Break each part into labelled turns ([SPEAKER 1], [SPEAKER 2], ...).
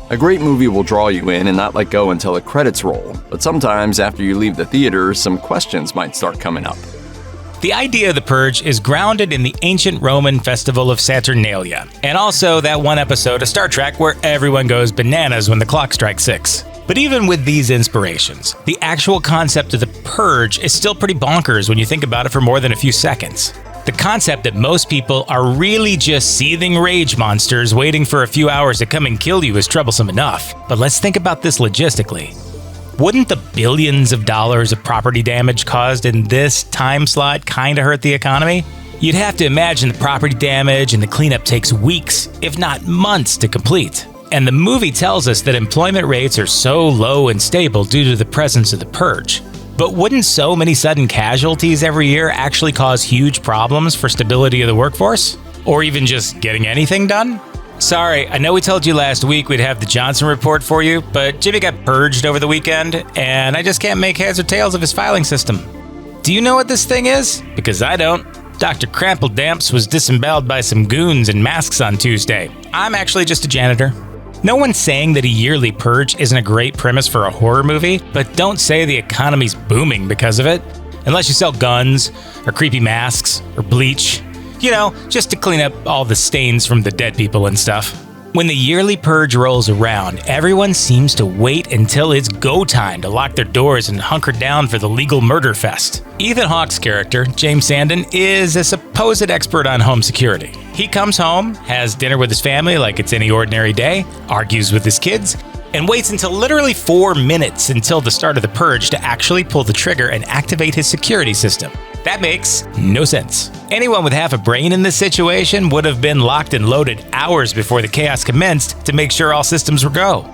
[SPEAKER 1] A great movie will draw you in and not let go until the credits roll, but sometimes after you leave the theater, some questions might start coming up.
[SPEAKER 2] The idea of the Purge is grounded in the ancient Roman festival of Saturnalia, and also that one episode of Star Trek where everyone goes bananas when the clock strikes 6. But even with these inspirations, the actual concept of the Purge is still pretty bonkers when you think about it for more than a few seconds. The concept that most people are really just seething rage monsters waiting for a few hours to come and kill you is troublesome enough. But let's think about this logistically. Wouldn't the billions of dollars of property damage caused in this time slot kinda hurt the economy? You'd have to imagine the property damage and the cleanup takes weeks, if not months, to complete. And the movie tells us that employment rates are so low and stable due to the presence of the Purge. But wouldn't so many sudden casualties every year actually cause huge problems for stability of the workforce? Or even just getting anything done? Sorry, I know we told you last week we'd have the Johnson report for you, but Jimmy got purged over the weekend, and I just can't make heads or tails of his filing system. Do you know what this thing is? Because I don't. Dr. Crample-Damps was disemboweled by some goons in masks on Tuesday. I'm actually just a janitor. No one's saying that a yearly purge isn't a great premise for a horror movie, but don't say the economy's booming because of it. Unless you sell guns, or creepy masks, or bleach. You know, just to clean up all the stains from the dead people and stuff. When the yearly purge rolls around, everyone seems to wait until it's go time to lock their doors and hunker down for the legal murder fest. Ethan Hawke's character, James Sandon, is a supposed expert on home security. He comes home, has dinner with his family like it's any ordinary day, argues with his kids, and waits until literally 4 minutes until the start of the purge to actually pull the trigger and activate his security system. That makes no sense. Anyone with half a brain in this situation would have been locked and loaded hours before the chaos commenced to make sure all systems were go.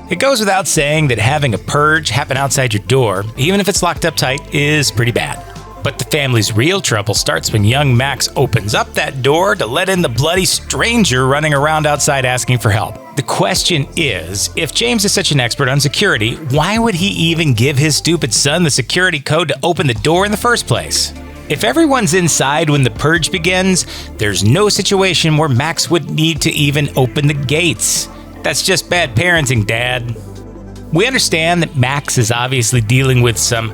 [SPEAKER 2] It goes without saying that having a purge happen outside your door, even if it's locked up tight, is pretty bad. But the family's real trouble starts when young Max opens up that door to let in the bloody stranger running around outside asking for help. The question is, if James is such an expert on security, why would he even give his stupid son the security code to open the door in the first place? If everyone's inside when the purge begins, there's no situation where Max would need to even open the gates. That's just bad parenting, Dad. We understand that Max is obviously dealing with some,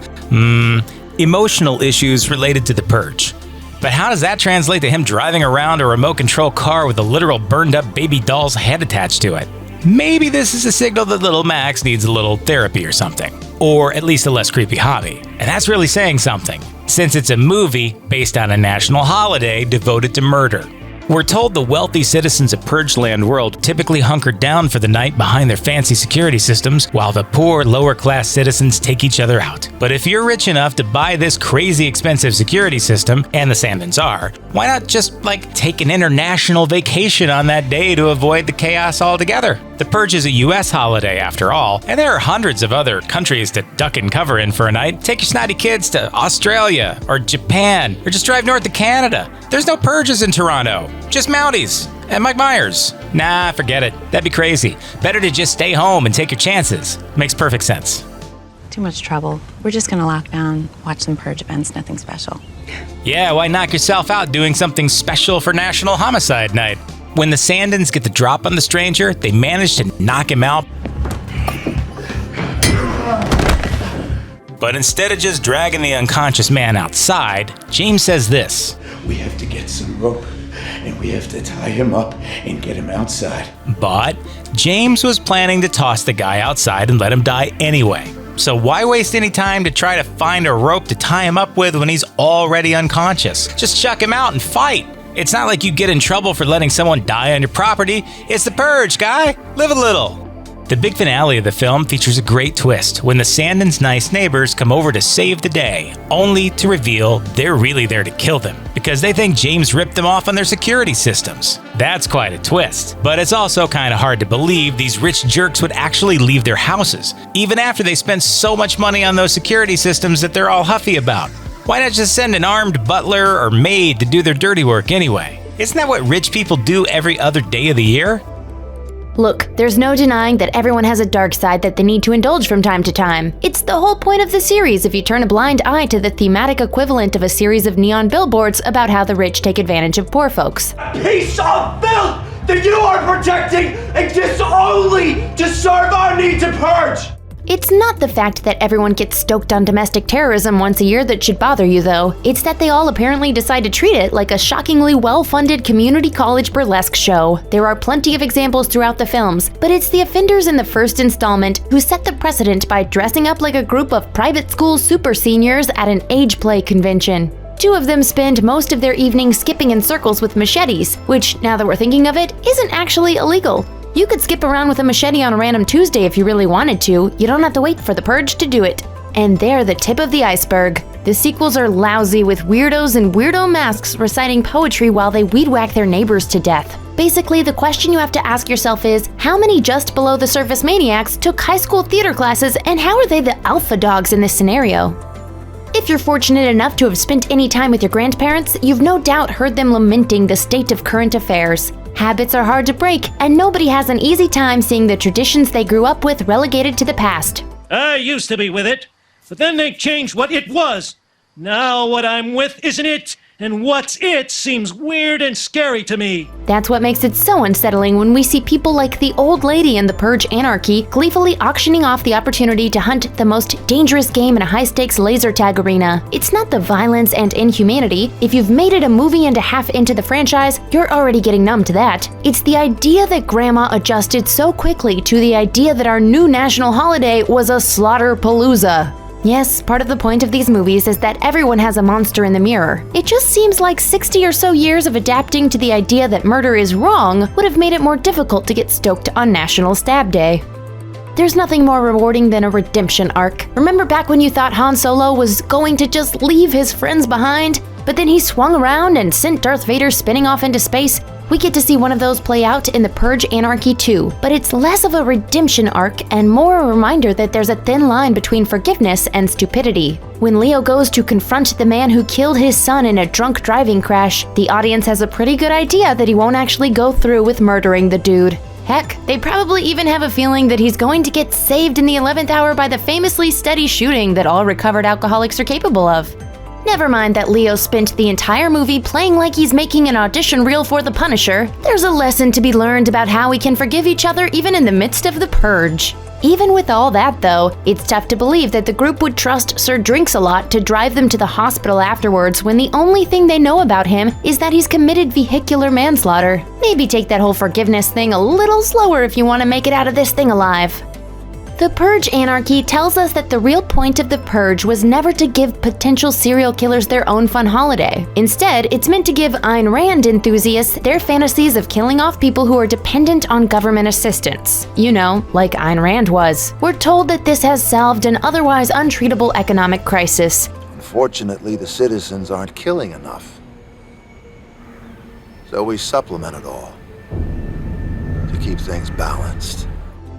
[SPEAKER 2] emotional issues related to the purge. But how does that translate to him driving around a remote control car with a literal burned up baby doll's head attached to it? Maybe this is a signal that little Max needs a little therapy or something. Or at least a less creepy hobby. And that's really saying something, since it's a movie based on a national holiday devoted to murder. We're told the wealthy citizens of Purgeland World typically hunker down for the night behind their fancy security systems, while the poor, lower-class citizens take each other out. But if you're rich enough to buy this crazy expensive security system, and the Sandons are, why not just, take an international vacation on that day to avoid the chaos altogether? The Purge is a US holiday, after all, and there are hundreds of other countries to duck and cover in for a night. Take your snotty kids to Australia, or Japan, or just drive north to Canada. There's no purges in Toronto. Just Mounties and Mike Myers. Nah, forget it. That'd be crazy. Better to just stay home and take your chances. Makes perfect sense.
[SPEAKER 3] Too much trouble. We're just gonna lock down, watch some purge events, nothing special.
[SPEAKER 2] Yeah, why knock yourself out doing something special for National Homicide Night? When the Sandons get the drop on the stranger, they manage to knock him out. But instead of just dragging the unconscious man outside, James says this.
[SPEAKER 4] We have to get some rope, and we have to tie him up and get him outside.
[SPEAKER 2] But James was planning to toss the guy outside and let him die anyway. So why waste any time to try to find a rope to tie him up with when he's already unconscious? Just chuck him out and fight. It's not like you get in trouble for letting someone die on your property. It's the purge, guy. Live a little. The big finale of the film features a great twist when the Sandons' nice neighbors come over to save the day, only to reveal they're really there to kill them because they think James ripped them off on their security systems. That's quite a twist, but it's also kind of hard to believe these rich jerks would actually leave their houses, even after they spent so much money on those security systems that they're all huffy about. Why not just send an armed butler or maid to do their dirty work anyway? Isn't that what rich people do every other day of the year?
[SPEAKER 5] Look, there's no denying that everyone has a dark side that they need to indulge from time to time. It's the whole point of the series if you turn a blind eye to the thematic equivalent of a series of neon billboards about how the rich take advantage of poor folks.
[SPEAKER 4] A piece of filth that you are protecting exists only to to serve our need to purge!
[SPEAKER 5] It's not the fact that everyone gets stoked on domestic terrorism once a year that should bother you, though. It's that they all apparently decide to treat it like a shockingly well-funded community college burlesque show. There are plenty of examples throughout the films, but it's the offenders in the first installment who set the precedent by dressing up like a group of private school super seniors at an age play convention. Two of them spend most of their evening skipping in circles with machetes, which, now that we're thinking of it, isn't actually illegal. You could skip around with a machete on a random Tuesday if you really wanted to. You don't have to wait for the Purge to do it. And they're the tip of the iceberg. The sequels are lousy, with weirdos in weirdo masks reciting poetry while they weed-whack their neighbors to death. Basically, the question you have to ask yourself is, how many just below the surface maniacs took high school theater classes, and how are they the alpha dogs in this scenario? If you're fortunate enough to have spent any time with your grandparents, you've no doubt heard them lamenting the state of current affairs. Habits are hard to break, and nobody has an easy time seeing the traditions they grew up with relegated to the past.
[SPEAKER 6] I used to be with it, but then they changed what it was. Now what I'm with isn't it, and what's it seems weird and scary to me.
[SPEAKER 5] That's what makes it so unsettling when we see people like the old lady in the Purge Anarchy gleefully auctioning off the opportunity to hunt the most dangerous game in a high-stakes laser tag arena. It's not the violence and inhumanity. If you've made it a movie and a half into the franchise, you're already getting numb to that. It's the idea that Grandma adjusted so quickly to the idea that our new national holiday was a slaughter-palooza. Yes, part of the point of these movies is that everyone has a monster in the mirror. It just seems like 60 or so years of adapting to the idea that murder is wrong would have made it more difficult to get stoked on National Stab Day. There's nothing more rewarding than a redemption arc. Remember back when you thought Han Solo was going to just leave his friends behind? But then he swung around and sent Darth Vader spinning off into space? We get to see one of those play out in the Purge Anarchy 2, but it's less of a redemption arc and more a reminder that there's a thin line between forgiveness and stupidity. When Leo goes to confront the man who killed his son in a drunk driving crash, the audience has a pretty good idea that he won't actually go through with murdering the dude. Heck, they probably even have a feeling that he's going to get saved in the 11th hour by the famously steady shooting that all recovered alcoholics are capable of. Never mind that Leo spent the entire movie playing like he's making an audition reel for The Punisher. There's a lesson to be learned about how we can forgive each other even in the midst of the Purge. Even with all that, though, it's tough to believe that the group would trust Sir Drinks-a-Lot to drive them to the hospital afterwards when the only thing they know about him is that he's committed vehicular manslaughter. Maybe take that whole forgiveness thing a little slower if you want to make it out of this thing alive. The Purge Anarchy tells us that the real point of the Purge was never to give potential serial killers their own fun holiday. Instead, it's meant to give Ayn Rand enthusiasts their fantasies of killing off people who are dependent on government assistance. You know, like Ayn Rand was. We're told that this has solved an otherwise untreatable economic crisis.
[SPEAKER 7] Unfortunately, the citizens aren't killing enough. So we supplement it all to keep things balanced.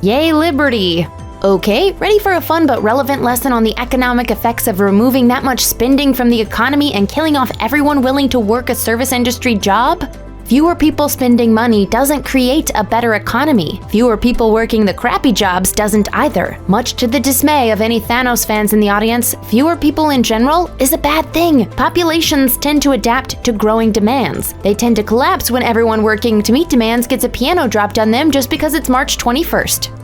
[SPEAKER 5] Yay, liberty! Okay, ready for a fun but relevant lesson on the economic effects of removing that much spending from the economy and killing off everyone willing to work a service industry job? Fewer people spending money doesn't create a better economy. Fewer people working the crappy jobs doesn't either. Much to the dismay of any Thanos fans in the audience, fewer people in general is a bad thing. Populations tend to adapt to growing demands. They tend to collapse when everyone working to meet demands gets a piano dropped on them just because it's March 21st.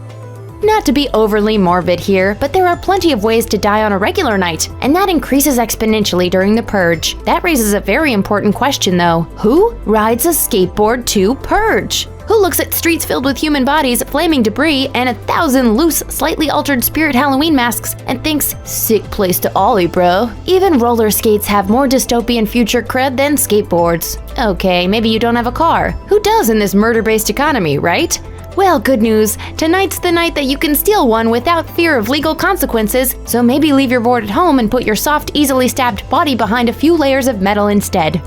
[SPEAKER 5] Not to be overly morbid here, but there are plenty of ways to die on a regular night, and that increases exponentially during the Purge. That raises a very important question though. Who rides a skateboard to Purge? Who looks at streets filled with human bodies, flaming debris, and 1,000 loose, slightly altered spirit Halloween masks and thinks, sick place to ollie, bro? Even roller skates have more dystopian future cred than skateboards. Okay, maybe you don't have a car. Who does in this murder-based economy, right? Well, good news. Tonight's the night that you can steal one without fear of legal consequences, so maybe leave your board at home and put your soft, easily stabbed body behind a few layers of metal instead.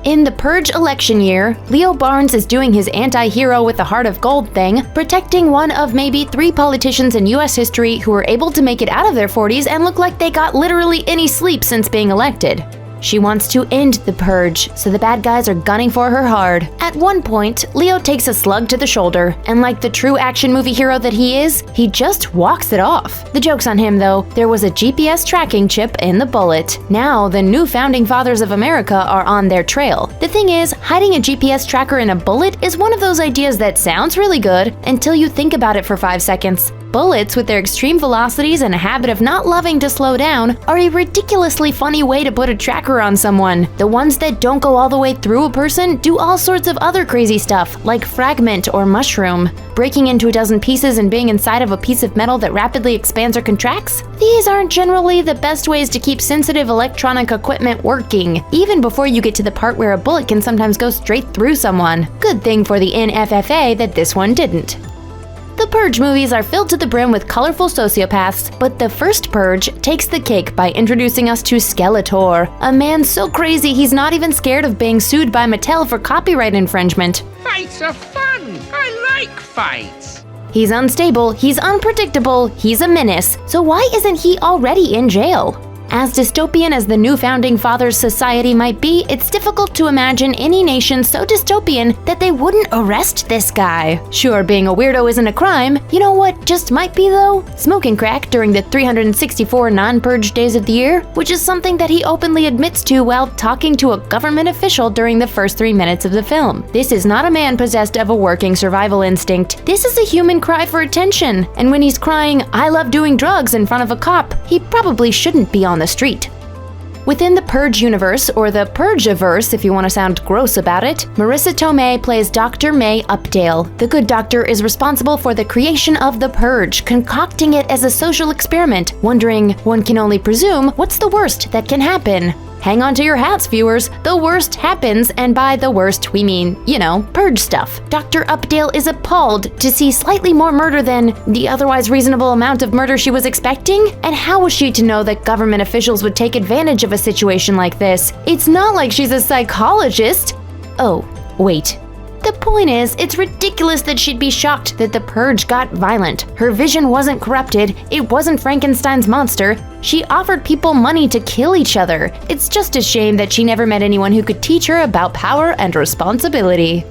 [SPEAKER 5] In the Purge election year, Leo Barnes is doing his anti-hero with the heart of gold thing, protecting one of maybe 3 politicians in US history who were able to make it out of their 40s and look like they got literally any sleep since being elected. She wants to end the Purge, so the bad guys are gunning for her hard. At one point, Leo takes a slug to the shoulder, and like the true action movie hero that he is, he just walks it off. The joke's on him though, there was a GPS tracking chip in the bullet. Now, the new founding fathers of America are on their trail. The thing is, hiding a GPS tracker in a bullet is one of those ideas that sounds really good until you think about it for 5 seconds. Bullets, with their extreme velocities and a habit of not loving to slow down, are a ridiculously funny way to put a tracker on someone. The ones that don't go all the way through a person do all sorts of other crazy stuff, like fragment or mushroom. Breaking into a dozen pieces and being inside of a piece of metal that rapidly expands or contracts? These aren't generally the best ways to keep sensitive electronic equipment working, even before you get to the part where a bullet can sometimes go straight through someone. Good thing for the NFFA that this one didn't. The Purge movies are filled to the brim with colorful sociopaths, but the first Purge takes the cake by introducing us to Skeletor, a man so crazy he's not even scared of being sued by Mattel for copyright infringement.
[SPEAKER 8] Fights are fun! I like fights!
[SPEAKER 5] He's unstable, he's unpredictable, he's a menace, so why isn't he already in jail? As dystopian as the new founding fathers society might be, it's difficult to imagine any nation so dystopian that they wouldn't arrest this guy. Sure, being a weirdo isn't a crime. You know what just might be though? Smoking crack during the 364 non-purge days of the year, which is something that he openly admits to while talking to a government official during the first 3 minutes of the film. This is not a man possessed of a working survival instinct. This is a human cry for attention. And when he's crying, "I love doing drugs" in front of a cop, he probably shouldn't be on the street. Within the Purge universe, or the Purge-averse if you want to sound gross about it, Marissa Tomei plays Dr. May Updale. The good doctor is responsible for the creation of the Purge, concocting it as a social experiment, wondering, one can only presume, what's the worst that can happen? Hang on to your hats, viewers. The worst happens, and by the worst, we mean, you know, Purge stuff. Dr. Updale is appalled to see slightly more murder than the otherwise reasonable amount of murder she was expecting. And how was she to know that government officials would take advantage of a situation like this? It's not like she's a psychologist. Oh, wait. The point is, it's ridiculous that she'd be shocked that the Purge got violent. Her vision wasn't corrupted, it wasn't Frankenstein's monster. She offered people money to kill each other. It's just a shame that she never met anyone who could teach her about power and responsibility.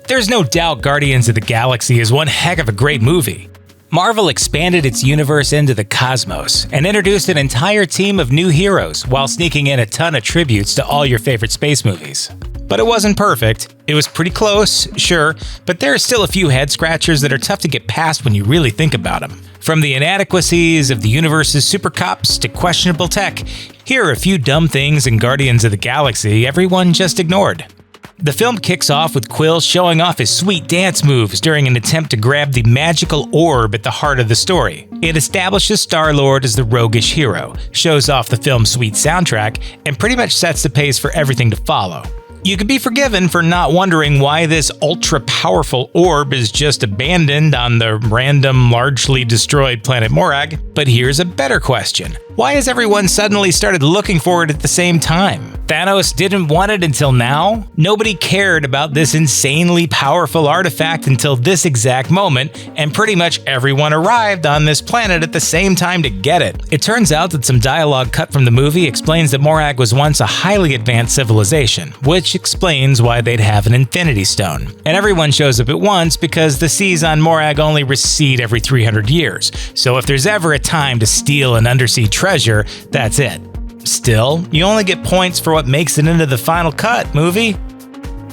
[SPEAKER 2] There's no doubt Guardians of the Galaxy is one heck of a great movie. Marvel expanded its universe into the cosmos and introduced an entire team of new heroes while sneaking in a ton of tributes to all your favorite space movies. But it wasn't perfect. It was pretty close, sure, but there are still a few head-scratchers that are tough to get past when you really think about them. From the inadequacies of the universe's super cops to questionable tech, here are a few dumb things in Guardians of the Galaxy everyone just ignored. The film kicks off with Quill showing off his sweet dance moves during an attempt to grab the magical orb at the heart of the story. It establishes Star-Lord as the roguish hero, shows off the film's sweet soundtrack, and pretty much sets the pace for everything to follow. You could be forgiven for not wondering why this ultra-powerful orb is just abandoned on the random, largely destroyed planet Morag, but here's a better question. Why has everyone suddenly started looking for it at the same time? Thanos didn't want it until now? Nobody cared about this insanely powerful artifact until this exact moment, and pretty much everyone arrived on this planet at the same time to get it. It turns out that some dialogue cut from the movie explains that Morag was once a highly advanced civilization, which explains why they'd have an Infinity Stone. And everyone shows up at once because the seas on Morag only recede every 300 years, so if there's ever a time to steal an undersea treasure, that's it. Still, you only get points for what makes it into the final cut, movie.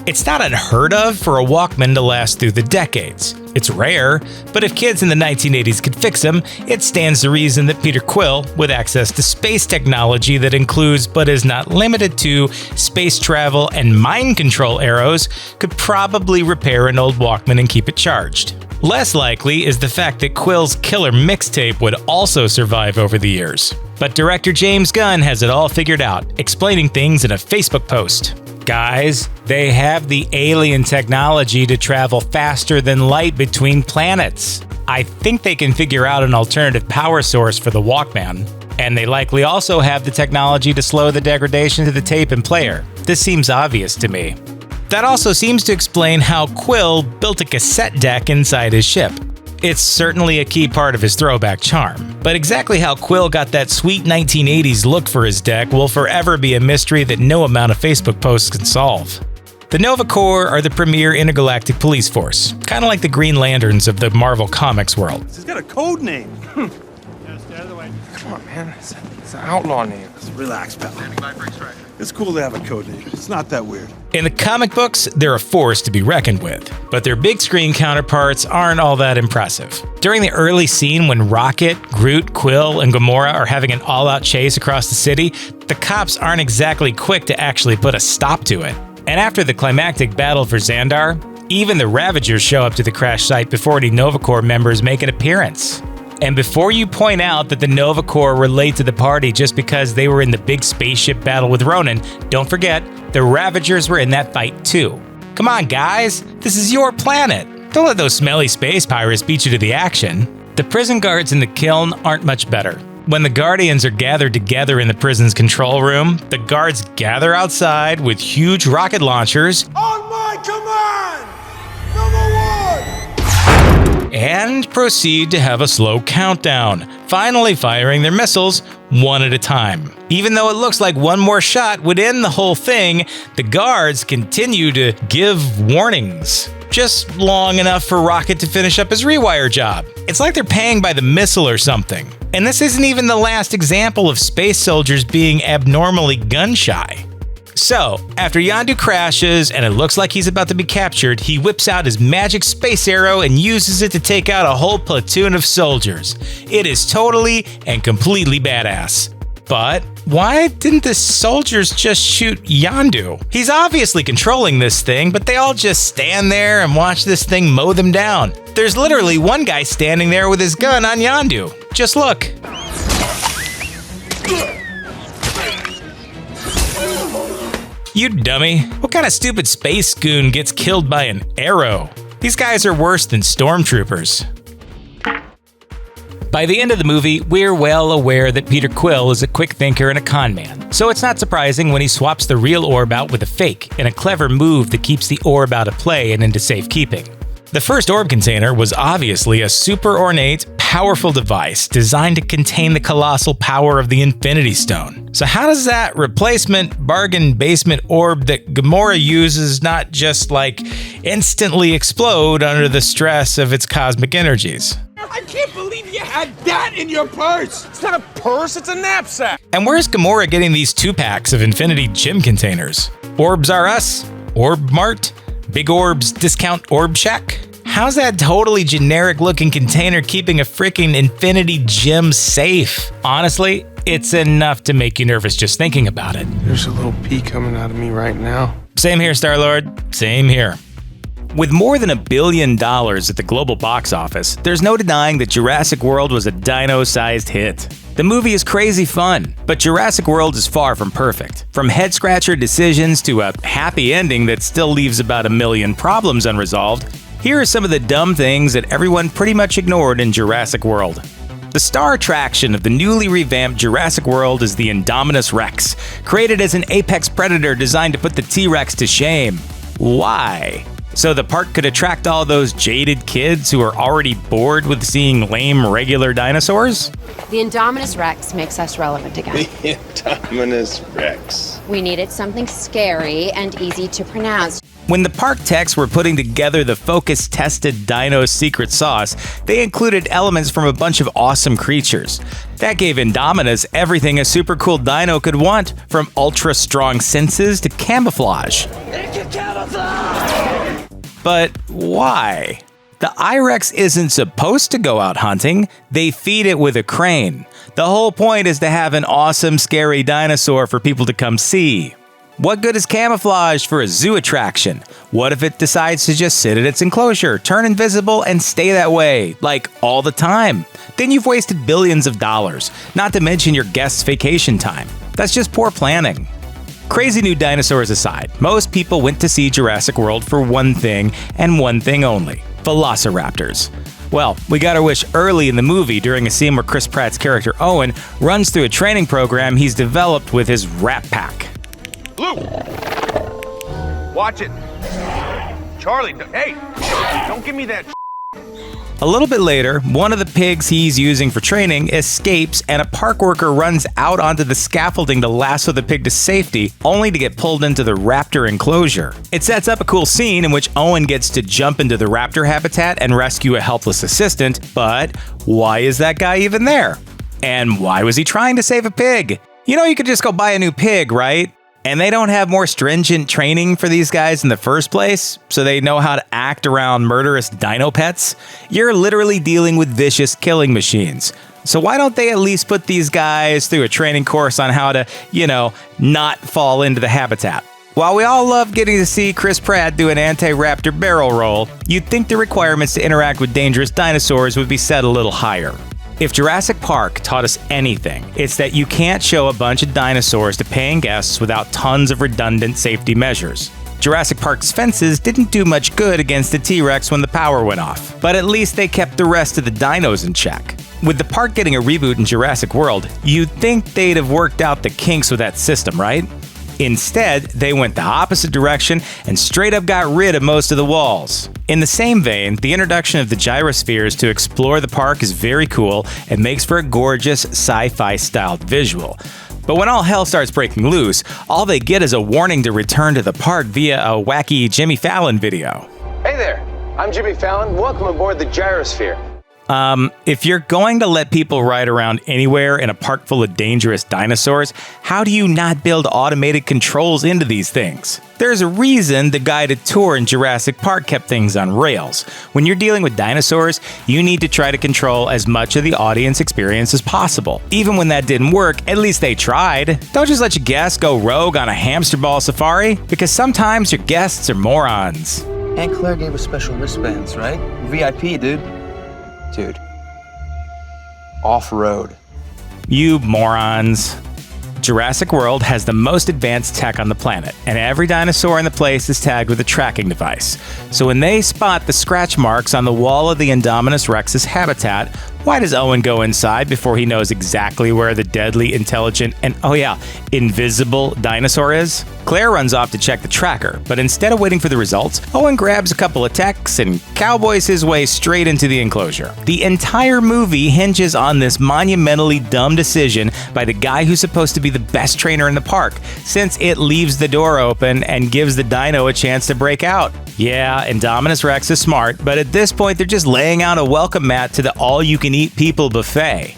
[SPEAKER 2] It's not unheard of for a Walkman to last through the decades. It's rare, but if kids in the 1980s could fix them, it stands to reason that Peter Quill, with access to space technology that includes but is not limited to space travel and mind control arrows, could probably repair an old Walkman and keep it charged. Less likely is the fact that Quill's killer mixtape would also survive over the years. But director James Gunn has it all figured out, explaining things in a Facebook post. Guys, they have the alien technology to travel faster than light between planets. I think they can figure out an alternative power source for the Walkman. And they likely also have the technology to slow the degradation to the tape and player. This seems obvious to me. That also seems to explain how Quill built a cassette deck inside his ship. It's certainly a key part of his throwback charm. But exactly how Quill got that sweet 1980s look for his deck will forever be a mystery that no amount of Facebook posts can solve. The Nova Corps are the premier intergalactic police force, kind of like the Green Lanterns of the Marvel Comics world.
[SPEAKER 9] He's got a code name. Come on, man. It's an outlaw name. Just relax, pal. It's cool to have a code name. It's not that weird.
[SPEAKER 2] In the comic books, they're a force to be reckoned with, but their big screen counterparts aren't all that impressive. During the early scene when Rocket, Groot, Quill, and Gamora are having an all-out chase across the city, the cops aren't exactly quick to actually put a stop to it. And after the climactic battle for Xandar, even the Ravagers show up to the crash site before any Nova Corps members make an appearance. And before you point out that the Nova Corps relate to the party just because they were in the big spaceship battle with Ronan, don't forget, the Ravagers were in that fight too. Come on, guys, this is your planet. Don't let those smelly space pirates beat you to the action. The prison guards in the kiln aren't much better. When the Guardians are gathered together in the prison's control room, the guards gather outside with huge rocket launchers.
[SPEAKER 9] On my command! Number 1!
[SPEAKER 2] And proceed to have a slow countdown, finally firing their missiles one at a time. Even though it looks like one more shot would end the whole thing, the guards continue to give warnings. Just long enough for Rocket to finish up his rewire job. It's like they're paying by the missile or something. And this isn't even the last example of space soldiers being abnormally gun-shy. So, after Yondu crashes and it looks like he's about to be captured, he whips out his magic space arrow and uses it to take out a whole platoon of soldiers. It is totally and completely badass. But why didn't the soldiers just shoot Yondu? He's obviously controlling this thing, but they all just stand there and watch this thing mow them down. There's literally one guy standing there with his gun on Yondu. Just look. You dummy. What kind of stupid space goon gets killed by an arrow? These guys are worse than stormtroopers. By the end of the movie, we're well aware that Peter Quill is a quick thinker and a con man, so it's not surprising when he swaps the real orb out with a fake in a clever move that keeps the orb out of play and into safekeeping. The first orb container was obviously a super ornate, powerful device designed to contain the colossal power of the Infinity Stone. So how does that replacement bargain basement orb that Gamora uses not just instantly explode under the stress of its cosmic energies?
[SPEAKER 9] I can't believe you had that in your purse! It's not a purse, it's a knapsack!
[SPEAKER 2] And where's Gamora getting these 2-packs of Infinity Gem containers? Orbs R Us? Orb Mart? Big Orbs Discount Orb Shack? How's that totally generic looking container keeping a freaking Infinity Gem safe? Honestly, it's enough to make you nervous just thinking about it.
[SPEAKER 9] There's a little pee coming out of me right now.
[SPEAKER 2] Same here, Star-Lord. Same here. With more than $1 billion at the global box office, there's no denying that Jurassic World was a dino-sized hit. The movie is crazy fun, but Jurassic World is far from perfect. From head-scratcher decisions to a happy ending that still leaves about 1 million problems unresolved, here are some of the dumb things that everyone pretty much ignored in Jurassic World. The star attraction of the newly revamped Jurassic World is the Indominus Rex, created as an apex predator designed to put the T-Rex to shame. Why? So the park could attract all those jaded kids who are already bored with seeing lame regular dinosaurs?
[SPEAKER 10] The Indominus Rex makes us relevant again.
[SPEAKER 9] The Indominus Rex.
[SPEAKER 10] We needed something scary and easy to pronounce.
[SPEAKER 2] When the park techs were putting together the focus-tested dino secret sauce, they included elements from a bunch of awesome creatures. That gave Indominus everything a super cool dino could want, from ultra-strong senses to camouflage.
[SPEAKER 9] It can camouflage!
[SPEAKER 2] But why? The I-Rex isn't supposed to go out hunting, they feed it with a crane. The whole point is to have an awesome, scary dinosaur for people to come see. What good is camouflage for a zoo attraction? What if it decides to just sit at its enclosure, turn invisible, and stay that way, all the time? Then you've wasted billions of dollars, not to mention your guests' vacation time. That's just poor planning. Crazy new dinosaurs aside, most people went to see Jurassic World for one thing and one thing only: velociraptors. Well, we got our wish early in the movie during a scene where Chris Pratt's character Owen runs through a training program he's developed with his Rat Pack.
[SPEAKER 11] Blue! Watch it! Charlie, hey! Don't give me that.
[SPEAKER 2] A little bit later, one of the pigs he's using for training escapes, and a park worker runs out onto the scaffolding to lasso the pig to safety, only to get pulled into the raptor enclosure. It sets up a cool scene in which Owen gets to jump into the raptor habitat and rescue a helpless assistant, but why is that guy even there? And why was he trying to save a pig? You know, you could just go buy a new pig, right? And they don't have more stringent training for these guys in the first place, so they know how to act around murderous dino pets. You're literally dealing with vicious killing machines. So why don't they at least put these guys through a training course on how to, not fall into the habitat? While we all love getting to see Chris Pratt do an anti-raptor barrel roll, you'd think the requirements to interact with dangerous dinosaurs would be set a little higher. If Jurassic Park taught us anything, it's that you can't show a bunch of dinosaurs to paying guests without tons of redundant safety measures. Jurassic Park's fences didn't do much good against the T-Rex when the power went off, but at least they kept the rest of the dinos in check. With the park getting a reboot in Jurassic World, you'd think they'd have worked out the kinks with that system, right? Instead, they went the opposite direction and straight up got rid of most of the walls. In the same vein, the introduction of the gyrospheres to explore the park is very cool and makes for a gorgeous sci-fi styled visual. But when all hell starts breaking loose, all they get is a warning to return to the park via a wacky Jimmy Fallon video.
[SPEAKER 11] Hey there, I'm Jimmy Fallon. Welcome aboard the gyrosphere.
[SPEAKER 2] If you're going to let people ride around anywhere in a park full of dangerous dinosaurs, how do you not build automated controls into these things? There's a reason the guided tour in Jurassic Park kept things on rails. When you're dealing with dinosaurs, you need to try to control as much of the audience experience as possible. Even when that didn't work, at least they tried. Don't just let your guests go rogue on a hamster ball safari, because sometimes your guests are morons.
[SPEAKER 12] Aunt Claire gave us special wristbands, right? VIP, dude. Dude. Off-road.
[SPEAKER 2] You morons. Jurassic World has the most advanced tech on the planet, and every dinosaur in the place is tagged with a tracking device. So when they spot the scratch marks on the wall of the Indominus Rex's habitat, why does Owen go inside before he knows exactly where the deadly, intelligent, and invisible dinosaur is? Claire runs off to check the tracker, but instead of waiting for the results, Owen grabs a couple of techs and cowboys his way straight into the enclosure. The entire movie hinges on this monumentally dumb decision by the guy who's supposed to be the best trainer in the park, since it leaves the door open and gives the dino a chance to break out. Yeah, Indominus Rex is smart, but at this point they're just laying out a welcome mat to the all-you-can-eat people buffet.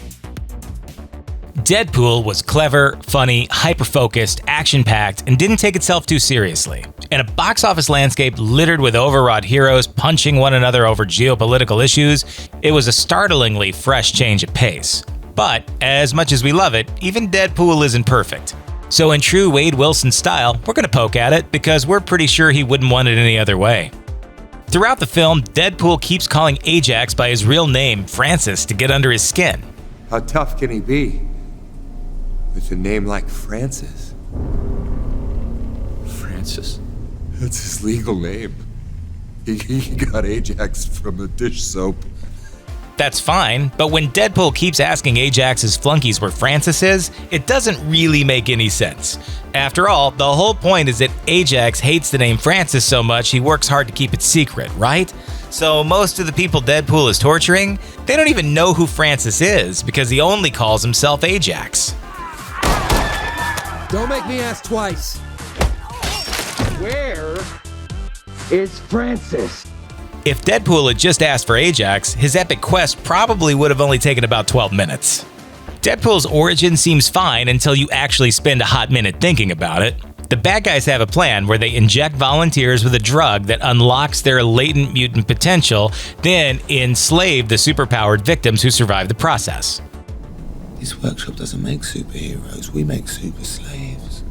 [SPEAKER 2] Deadpool was clever, funny, hyper-focused, action-packed, and didn't take itself too seriously. In a box office landscape littered with overwrought heroes punching one another over geopolitical issues, it was a startlingly fresh change of pace. But, as much as we love it, even Deadpool isn't perfect. So in true Wade Wilson style, we're gonna poke at it because we're pretty sure he wouldn't want it any other way. Throughout the film, Deadpool keeps calling Ajax by his real name, Francis, to get under his skin.
[SPEAKER 13] How tough can he be with a name like Francis? Francis? That's his legal name. He got Ajax from a dish soap.
[SPEAKER 2] That's fine, but when Deadpool keeps asking Ajax's flunkies where Francis is, it doesn't really make any sense. After all, the whole point is that Ajax hates the name Francis so much he works hard to keep it secret, right? So most of the people Deadpool is torturing, they don't even know who Francis is because he only calls himself Ajax.
[SPEAKER 14] Don't make me ask twice.
[SPEAKER 8] Where is Francis?
[SPEAKER 2] If Deadpool had just asked for Ajax, his epic quest probably would have only taken about 12 minutes. Deadpool's origin seems fine until you actually spend a hot minute thinking about it. The bad guys have a plan where they inject volunteers with a drug that unlocks their latent mutant potential, then enslave the superpowered victims who survive the process.
[SPEAKER 7] This workshop doesn't make superheroes, we make super slaves.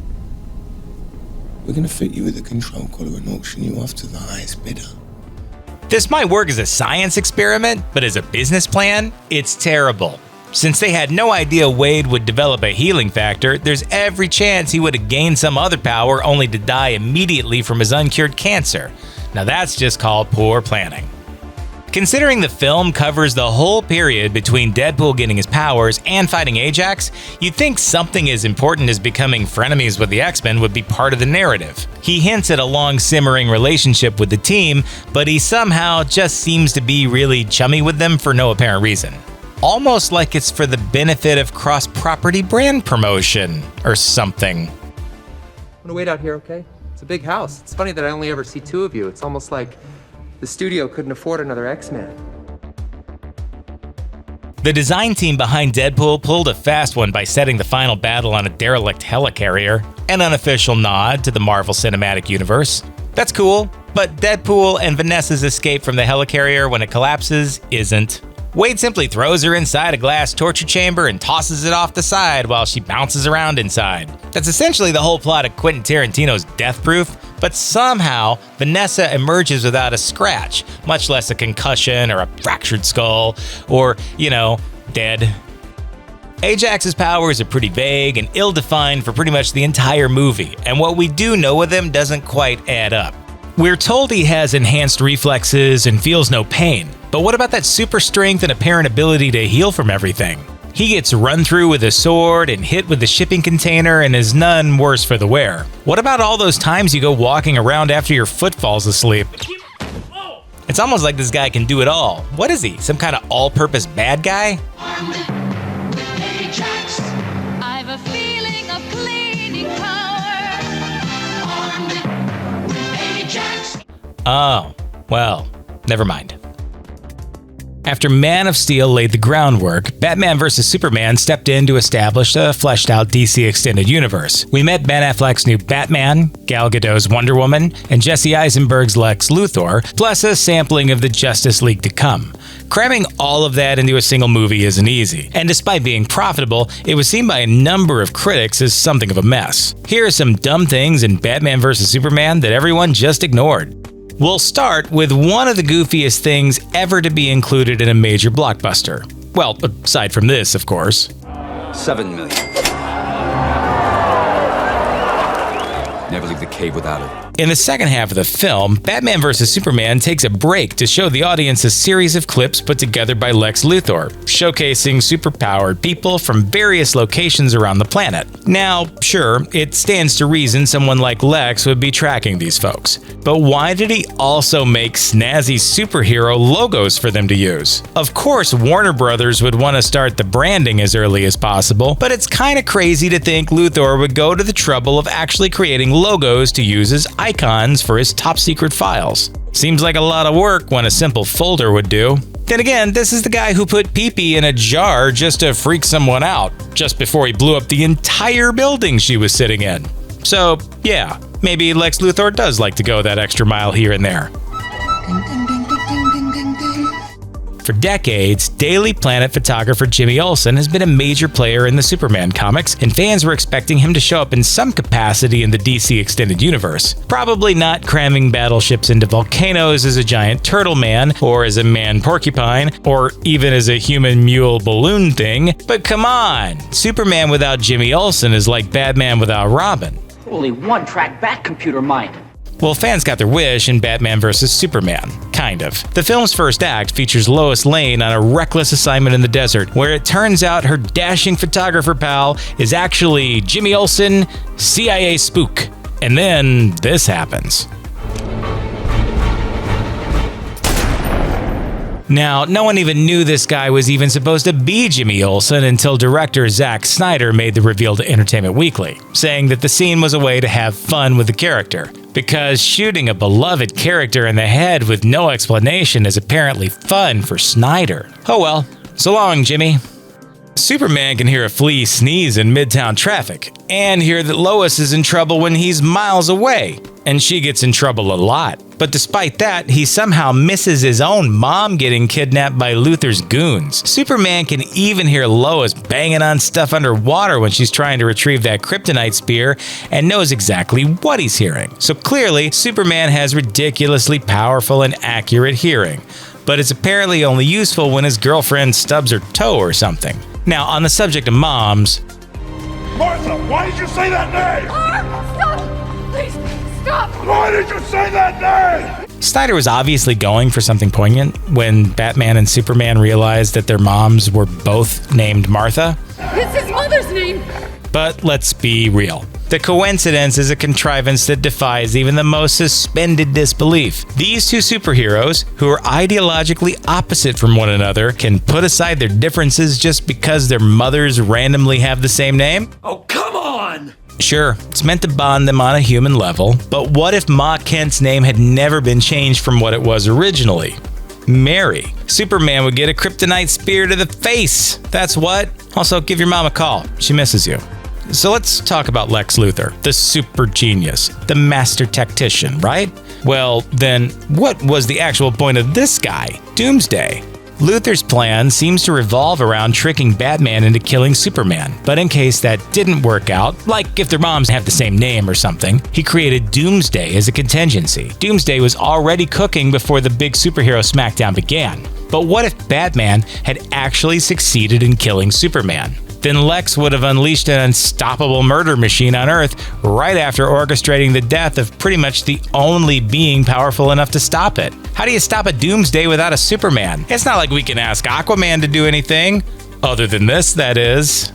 [SPEAKER 7] We're gonna fit you with a control collar and auction you off to the highest bidder.
[SPEAKER 2] This might work as a science experiment, but as a business plan, it's terrible. Since they had no idea Wade would develop a healing factor, there's every chance he would have gained some other power only to die immediately from his uncured cancer. Now that's just called poor planning. Considering the film covers the whole period between Deadpool getting his powers and fighting Ajax, you'd think something as important as becoming frenemies with the X-Men would be part of the narrative. He hints at a long simmering relationship with the team, but he somehow just seems to be really chummy with them for no apparent reason. Almost like it's for the benefit of cross-property brand promotion or something.
[SPEAKER 14] I'm gonna wait out here, okay? It's a big house. It's funny that I only ever see two of you. It's almost like the studio couldn't afford another X-Man.
[SPEAKER 2] The design team behind Deadpool pulled a fast one by setting the final battle on a derelict helicarrier, an unofficial nod to the Marvel Cinematic Universe. That's cool, but Deadpool and Vanessa's escape from the helicarrier when it collapses isn't. Wade simply throws her inside a glass torture chamber and tosses it off the side while she bounces around inside. That's essentially the whole plot of Quentin Tarantino's Death Proof, but somehow Vanessa emerges without a scratch, much less a concussion or a fractured skull, or, dead. Ajax's powers are pretty vague and ill-defined for pretty much the entire movie, and what we do know of them doesn't quite add up. We're told he has enhanced reflexes and feels no pain, but what about that super strength and apparent ability to heal from everything? He gets run through with a sword and hit with the shipping container and is none worse for the wear. What about all those times you go walking around after your foot falls asleep? It's almost like this guy can do it all. What is he, some kind of all-purpose bad guy?
[SPEAKER 15] I've a feeling of cleaning power. Armed with Ajax.
[SPEAKER 2] Oh, well, never mind. After Man of Steel laid the groundwork, Batman vs. Superman stepped in to establish a fleshed-out DC Extended Universe. We met Ben Affleck's new Batman, Gal Gadot's Wonder Woman, and Jesse Eisenberg's Lex Luthor, plus a sampling of the Justice League to come. Cramming all of that into a single movie isn't easy, and despite being profitable, it was seen by a number of critics as something of a mess. Here are some dumb things in Batman vs. Superman that everyone just ignored. We'll start with one of the goofiest things ever to be included in a major blockbuster. Well, aside from this, of course.
[SPEAKER 16] 7 million. Never leave the cave without it.
[SPEAKER 2] In the second half of the film, Batman vs. Superman takes a break to show the audience a series of clips put together by Lex Luthor, showcasing superpowered people from various locations around the planet. Now, sure, it stands to reason someone like Lex would be tracking these folks. But why did he also make snazzy superhero logos for them to use? Of course, Warner Brothers would want to start the branding as early as possible, but it's kind of crazy to think Luthor would go to the trouble of actually creating logos to use as icons for his top-secret files. Seems like a lot of work when a simple folder would do. Then again, this is the guy who put pee-pee in a jar just to freak someone out, just before he blew up the entire building she was sitting in. So, yeah, maybe Lex Luthor does like to go that extra mile here and there. For decades, Daily Planet photographer Jimmy Olsen has been a major player in the Superman comics, and fans were expecting him to show up in some capacity in the DC Extended Universe. Probably not cramming battleships into volcanoes as a giant turtle man, or as a man porcupine, or even as a human mule balloon thing, but come on! Superman without Jimmy Olsen is like Batman without Robin.
[SPEAKER 17] Only one track back, computer mind.
[SPEAKER 2] Well, fans got their wish in Batman vs. Superman. Kind of. The film's first act features Lois Lane on a reckless assignment in the desert, where it turns out her dashing photographer pal is actually Jimmy Olsen, CIA spook. And then this happens. Now, no one even knew this guy was even supposed to be Jimmy Olsen until director Zack Snyder made the reveal to Entertainment Weekly, saying that the scene was a way to have fun with the character. Because shooting a beloved character in the head with no explanation is apparently fun for Snyder. Oh well, so long, Jimmy. Superman can hear a flea sneeze in Midtown traffic, and hear that Lois is in trouble when he's miles away, and she gets in trouble a lot. But despite that, he somehow misses his own mom getting kidnapped by Luthor's goons. Superman can even hear Lois banging on stuff underwater when she's trying to retrieve that kryptonite spear, and knows exactly what he's hearing. So clearly, Superman has ridiculously powerful and accurate hearing, but it's apparently only useful when his girlfriend stubs her toe or something. Now, on the subject of moms...
[SPEAKER 9] Martha, why did you say that name?
[SPEAKER 15] Stop! Please, stop!
[SPEAKER 9] Why did you say that name?
[SPEAKER 2] Snyder was obviously going for something poignant when Batman and Superman realized that their moms were both named Martha.
[SPEAKER 15] It's his mother's name.
[SPEAKER 2] But let's be real. The coincidence is a contrivance that defies even the most suspended disbelief. These two superheroes, who are ideologically opposite from one another, can put aside their differences just because their mothers randomly have the same name?
[SPEAKER 6] Oh, come on!
[SPEAKER 2] Sure, it's meant to bond them on a human level, but what if Ma Kent's name had never been changed from what it was originally? Mary. Superman would get a kryptonite spear to the face. That's what. Also, give your mom a call. She misses you. So let's talk about Lex Luthor, the super genius, the master tactician, right? Well, then, what was the actual point of this guy, Doomsday? Luthor's plan seems to revolve around tricking Batman into killing Superman, but in case that didn't work out, like if their moms have the same name or something, he created Doomsday as a contingency. Doomsday was already cooking before the big superhero smackdown began. But what if Batman had actually succeeded in killing Superman? Then Lex would have unleashed an unstoppable murder machine on Earth right after orchestrating the death of pretty much the only being powerful enough to stop it. How do you stop a Doomsday without a Superman? It's not like we can ask Aquaman to do anything. Other than this, that is.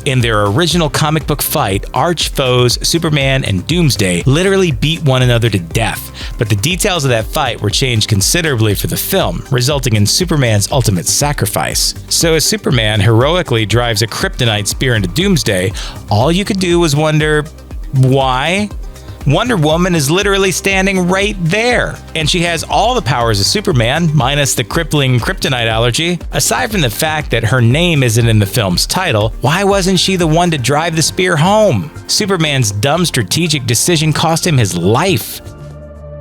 [SPEAKER 2] In their original comic book fight, arch foes Superman and Doomsday literally beat one another to death, but the details of that fight were changed considerably for the film, resulting in Superman's ultimate sacrifice. So as Superman heroically drives a kryptonite spear into Doomsday, all you could do was wonder, why? Wonder Woman is literally standing right there, and she has all the powers of Superman, minus the crippling kryptonite allergy. Aside from the fact that her name isn't in the film's title, why wasn't she the one to drive the spear home? Superman's dumb strategic decision cost him his life.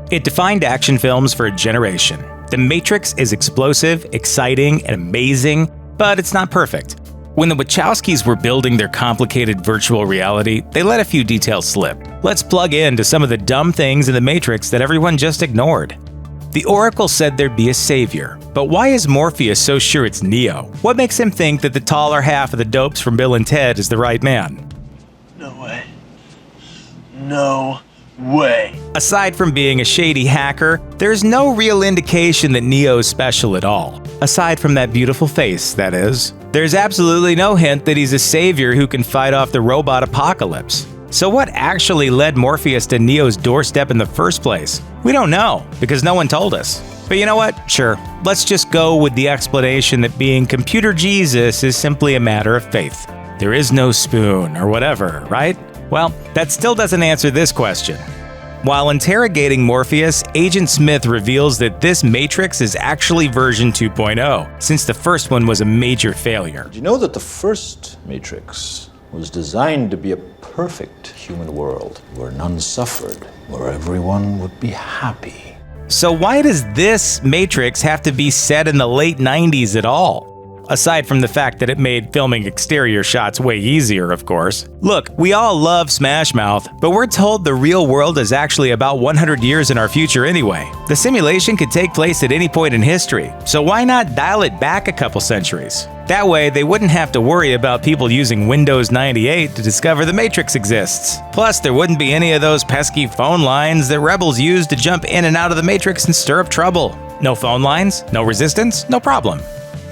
[SPEAKER 2] It defined action films for a generation. The Matrix is explosive, exciting, and amazing, but it's not perfect. When the Wachowskis were building their complicated virtual reality, they let a few details slip. Let's plug into some of the dumb things in the Matrix that everyone just ignored. The Oracle said there'd be a savior, but why is Morpheus so sure it's Neo? What makes him think that the taller half of the dopes from Bill and Ted is the right man?
[SPEAKER 6] No way. No way.
[SPEAKER 2] Aside from being a shady hacker, there's no real indication that Neo's special at all. Aside from that beautiful face, that is. There's absolutely no hint that he's a savior who can fight off the robot apocalypse. So what actually led Morpheus to Neo's doorstep in the first place? We don't know, because no one told us. But you know what? Sure, let's just go with the explanation that being computer Jesus is simply a matter of faith. There is no spoon or whatever, right? Well, that still doesn't answer this question. While interrogating Morpheus, Agent Smith reveals that this Matrix is actually version 2.0, since the first one was a major failure.
[SPEAKER 18] Did you know that the first Matrix was designed to be a perfect human world, where none suffered, where everyone would be happy?
[SPEAKER 2] So why does this Matrix have to be set in the late 90s at all? Aside from the fact that it made filming exterior shots way easier, of course. Look, we all love Smash Mouth, but we're told the real world is actually about 100 years in our future anyway. The simulation could take place at any point in history, so why not dial it back a couple centuries? That way, they wouldn't have to worry about people using Windows 98 to discover the Matrix exists. Plus, there wouldn't be any of those pesky phone lines that rebels use to jump in and out of the Matrix and stir up trouble. No phone lines, no resistance, no problem.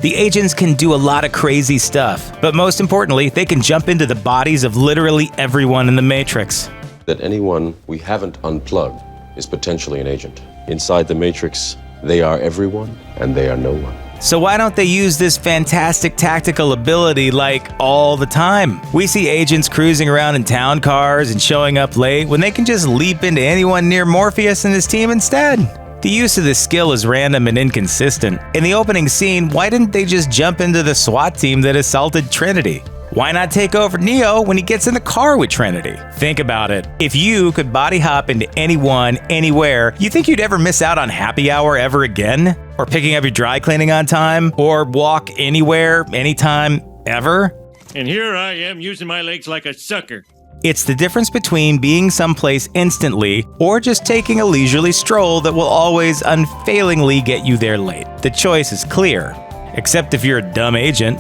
[SPEAKER 2] The agents can do a lot of crazy stuff, but most importantly, they can jump into the bodies of literally everyone in the Matrix.
[SPEAKER 19] That anyone we haven't unplugged is potentially an agent. Inside the Matrix, they are everyone and they are no one.
[SPEAKER 2] So why don't they use this fantastic tactical ability like all the time? We see agents cruising around in town cars and showing up late when they can just leap into anyone near Morpheus and his team instead. The use of this skill is random and inconsistent. In the opening scene, why didn't they just jump into the SWAT team that assaulted Trinity? Why not take over Neo when he gets in the car with Trinity? Think about it. If you could body hop into anyone, anywhere, you think you'd ever miss out on happy hour ever again? Or picking up your dry cleaning on time? Or walk anywhere, anytime, ever?
[SPEAKER 6] And here I am using my legs like a sucker.
[SPEAKER 2] It's the difference between being someplace instantly or just taking a leisurely stroll that will always unfailingly get you there late. The choice is clear, except if you're a dumb agent.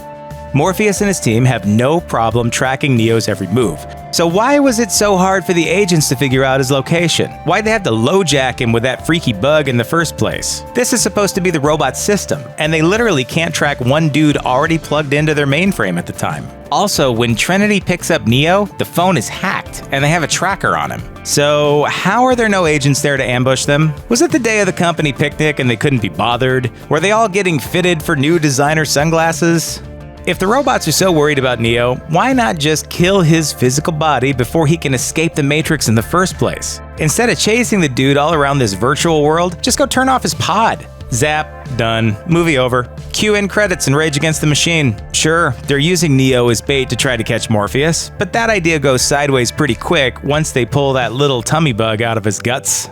[SPEAKER 2] Morpheus and his team have no problem tracking Neo's every move. So why was it so hard for the agents to figure out his location? Why'd they have to LoJack him with that freaky bug in the first place? This is supposed to be the robot's system, and they literally can't track one dude already plugged into their mainframe at the time. Also, when Trinity picks up Neo, the phone is hacked, and they have a tracker on him. So how are there no agents there to ambush them? Was it the day of the company picnic and they couldn't be bothered? Were they all getting fitted for new designer sunglasses? If the robots are so worried about Neo, why not just kill his physical body before he can escape the Matrix in the first place? Instead of chasing the dude all around this virtual world, just go turn off his pod. Zap, done, movie over. Cue in credits and Rage Against the Machine. Sure, they're using Neo as bait to try to catch Morpheus, but that idea goes sideways pretty quick once they pull that little tummy bug out of his guts.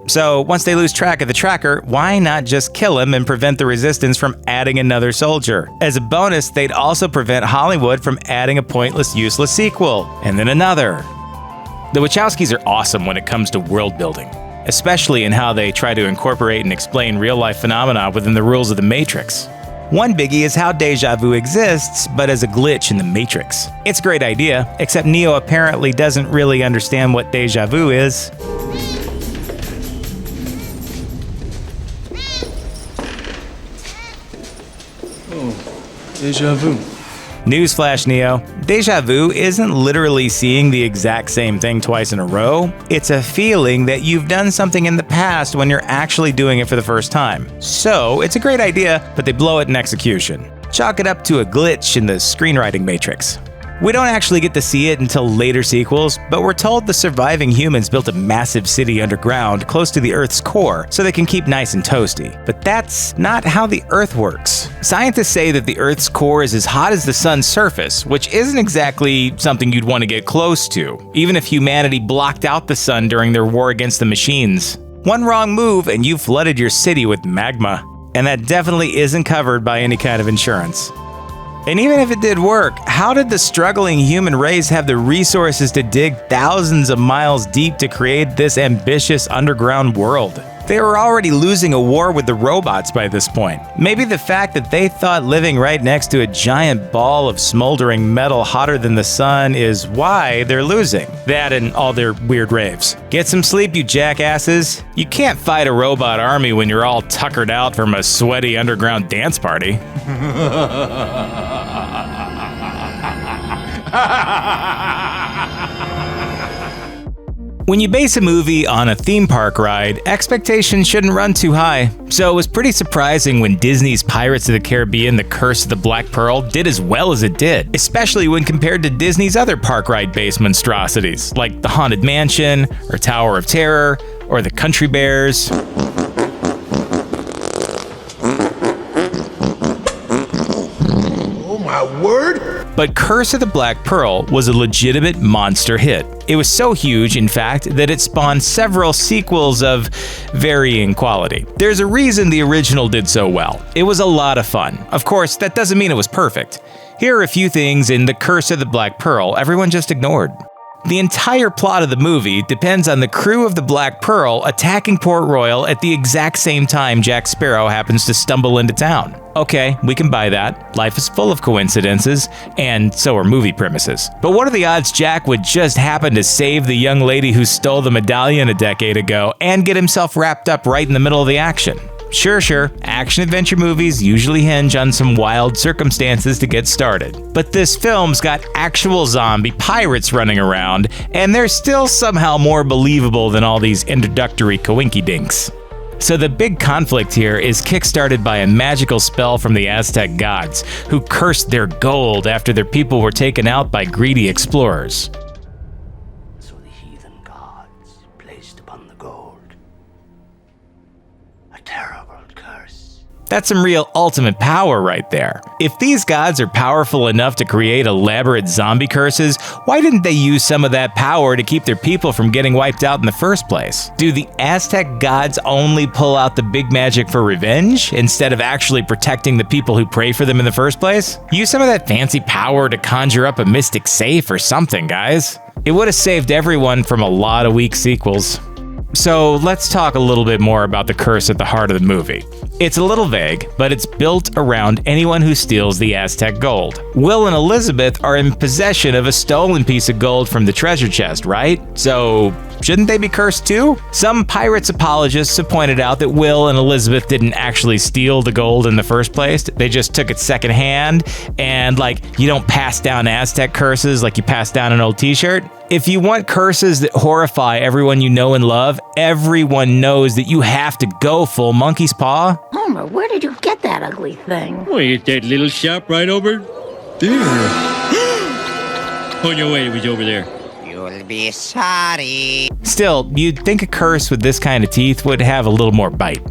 [SPEAKER 2] So, once they lose track of the tracker, why not just kill him and prevent the Resistance from adding another soldier? As a bonus, they'd also prevent Hollywood from adding a pointless, useless sequel, and then another. The Wachowskis are awesome when it comes to world building, especially in how they try to incorporate and explain real-life phenomena within the rules of the Matrix. One biggie is how deja vu exists, but as a glitch in the Matrix. It's a great idea, except Neo apparently doesn't really understand what deja vu is.
[SPEAKER 9] Deja vu.
[SPEAKER 2] Newsflash, Neo. Deja vu isn't literally seeing the exact same thing twice in a row. It's a feeling that you've done something in the past when you're actually doing it for the first time. So, it's a great idea, but they blow it in execution. Chalk it up to a glitch in the screenwriting matrix. We don't actually get to see it until later sequels, but we're told the surviving humans built a massive city underground close to the Earth's core so they can keep nice and toasty. But that's not how the Earth works. Scientists say that the Earth's core is as hot as the sun's surface, which isn't exactly something you'd want to get close to, even if humanity blocked out the sun during their war against the machines. One wrong move and you've flooded your city with magma, and that definitely isn't covered by any kind of insurance. And even if it did work, how did the struggling human race have the resources to dig thousands of miles deep to create this ambitious underground world? They were already losing a war with the robots by this point. Maybe the fact that they thought living right next to a giant ball of smoldering metal hotter than the sun is why they're losing. That and all their weird raves. Get some sleep, you jackasses. You can't fight a robot army when you're all tuckered out from a sweaty underground dance party. When you base a movie on a theme park ride, expectations shouldn't run too high. So it was pretty surprising when Disney's Pirates of the Caribbean: The Curse of the Black Pearl did as well as it did, especially when compared to Disney's other park ride-based monstrosities, like the Haunted Mansion, or Tower of Terror, or the Country Bears.
[SPEAKER 4] Oh my word!
[SPEAKER 2] But Curse of the Black Pearl was a legitimate monster hit. It was so huge, in fact, that it spawned several sequels of varying quality. There's a reason the original did so well. It was a lot of fun. Of course, that doesn't mean it was perfect. Here are a few things in The Curse of the Black Pearl everyone just ignored. The entire plot of the movie depends on the crew of the Black Pearl attacking Port Royal at the exact same time Jack Sparrow happens to stumble into town. Okay, we can buy that. Life is full of coincidences, and so are movie premises. But what are the odds Jack would just happen to save the young lady who stole the medallion a decade ago and get himself wrapped up right in the middle of the action? Sure, action-adventure movies usually hinge on some wild circumstances to get started. But this film's got actual zombie pirates running around, and they're still somehow more believable than all these introductory coinky-dinks. So the big conflict here is kickstarted by a magical spell from the Aztec gods, who cursed their gold after their people were taken out by greedy explorers.
[SPEAKER 20] So the heathen gods placed upon the gold a terrible curse.
[SPEAKER 2] That's some real ultimate power right there. If these gods are powerful enough to create elaborate zombie curses, why didn't they use some of that power to keep their people from getting wiped out in the first place? Do the Aztec gods only pull out the big magic for revenge, instead of actually protecting the people who pray for them in the first place? Use some of that fancy power to conjure up a mystic safe or something, guys. It would have saved everyone from a lot of weak sequels. So let's talk a little bit more about the curse at the heart of the movie. It's a little vague, but it's built around anyone who steals the Aztec gold. Will and Elizabeth are in possession of a stolen piece of gold from the treasure chest, right? So shouldn't they be cursed too? Some pirates apologists have pointed out that Will and Elizabeth didn't actually steal the gold in the first place. They just took it secondhand, and you don't pass down Aztec curses like you pass down an old t-shirt. If you want curses that horrify everyone you know and love, everyone knows that you have to go full monkey's paw.
[SPEAKER 21] Homer, where did you get that ugly thing?
[SPEAKER 6] Well, it's that little shop right over there. On your way, it was over there.
[SPEAKER 8] You'll be sorry.
[SPEAKER 2] Still, you'd think a curse with this kind of teeth would have a little more bite.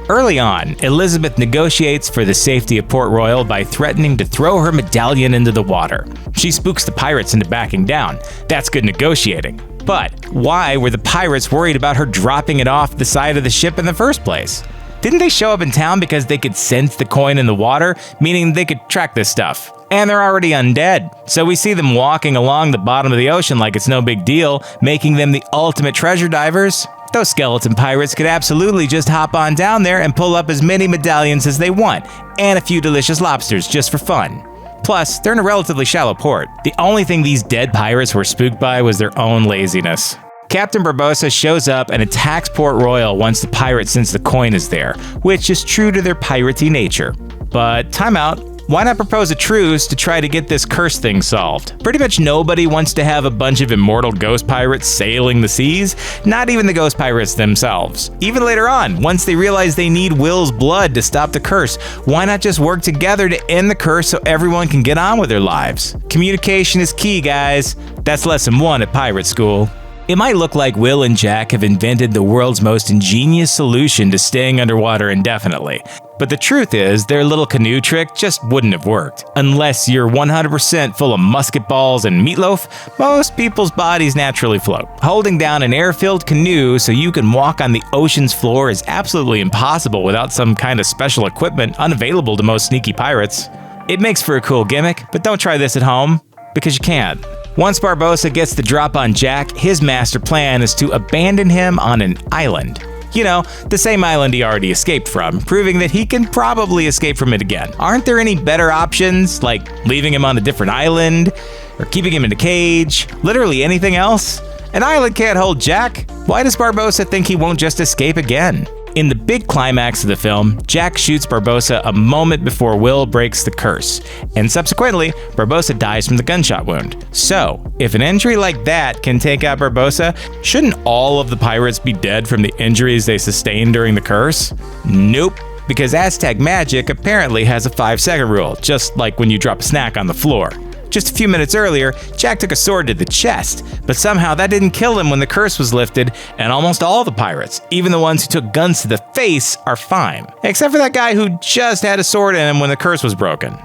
[SPEAKER 2] Early on, Elizabeth negotiates for the safety of Port Royal by threatening to throw her medallion into the water. She spooks the pirates into backing down. That's good negotiating. But why were the pirates worried about her dropping it off the side of the ship in the first place? Didn't they show up in town because they could sense the coin in the water, meaning they could track this stuff? And they're already undead, so we see them walking along the bottom of the ocean like it's no big deal, making them the ultimate treasure divers. Those skeleton pirates could absolutely just hop on down there and pull up as many medallions as they want, and a few delicious lobsters just for fun. Plus, they're in a relatively shallow port. The only thing these dead pirates were spooked by was their own laziness. Captain Barbossa shows up and attacks Port Royal once the pirates sense the coin is there, which is true to their piratey nature. But time out. Why not propose a truce to try to get this curse thing solved? Pretty much nobody wants to have a bunch of immortal ghost pirates sailing the seas, not even the ghost pirates themselves. Even later on, once they realize they need Will's blood to stop the curse, why not just work together to end the curse so everyone can get on with their lives? Communication is key, guys. That's lesson 1 at pirate school. It might look like Will and Jack have invented the world's most ingenious solution to staying underwater indefinitely. But the truth is, their little canoe trick just wouldn't have worked. Unless you're 100% full of musket balls and meatloaf, most people's bodies naturally float. Holding down an air-filled canoe so you can walk on the ocean's floor is absolutely impossible without some kind of special equipment unavailable to most sneaky pirates. It makes for a cool gimmick, but don't try this at home, because you can't. Once Barbossa gets the drop on Jack, his master plan is to abandon him on an island. You know, the same island he already escaped from, proving that he can probably escape from it again. Aren't there any better options, like leaving him on a different island, or keeping him in a cage, literally anything else? An island can't hold Jack. Why does Barbossa think he won't just escape again? In the big climax of the film, Jack shoots Barbossa a moment before Will breaks the curse, and subsequently, Barbossa dies from the gunshot wound. So, if an injury like that can take out Barbossa, shouldn't all of the pirates be dead from the injuries they sustained during the curse? Nope, because Aztec magic apparently has a 5-second rule, just like when you drop a snack on the floor. Just a few minutes earlier, Jack took a sword to the chest, but somehow that didn't kill him when the curse was lifted, and almost all the pirates, even the ones who took guns to the face, are fine. Except for that guy who just had a sword in him when the curse was broken.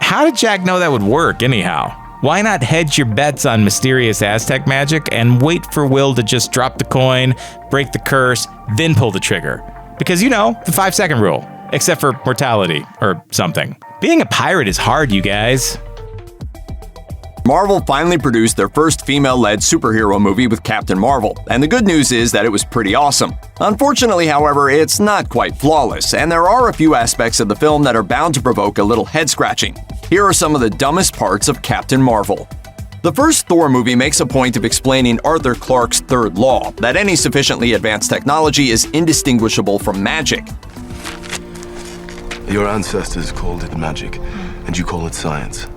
[SPEAKER 2] How did Jack know that would work anyhow? Why not hedge your bets on mysterious Aztec magic and wait for Will to just drop the coin, break the curse, then pull the trigger? Because you know, the 5-second rule. Except for mortality, or something. Being a pirate is hard, you guys.
[SPEAKER 1] Marvel finally produced their first female-led superhero movie with Captain Marvel, and the good news is that it was pretty awesome. Unfortunately, however, it's not quite flawless, and there are a few aspects of the film that are bound to provoke a little head-scratching. Here are some of the dumbest parts of Captain Marvel. The first Thor movie makes a point of explaining Arthur Clarke's third law, that any sufficiently advanced technology is indistinguishable from magic.
[SPEAKER 13] Your ancestors called it magic, and you call it science.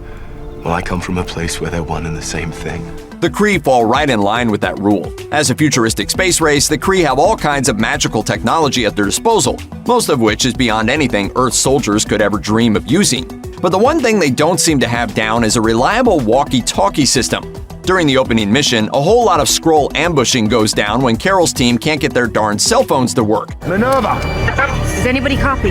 [SPEAKER 13] Well, I come from a place where they're one and the same thing.
[SPEAKER 1] The Kree fall right in line with that rule. As a futuristic space race, the Kree have all kinds of magical technology at their disposal, most of which is beyond anything Earth soldiers could ever dream of using. But the one thing they don't seem to have down is a reliable walkie-talkie system. During the opening mission, a whole lot of Skrull ambushing goes down when Carol's team can't get their darn cell phones to work.
[SPEAKER 21] Minerva! Does anybody copy?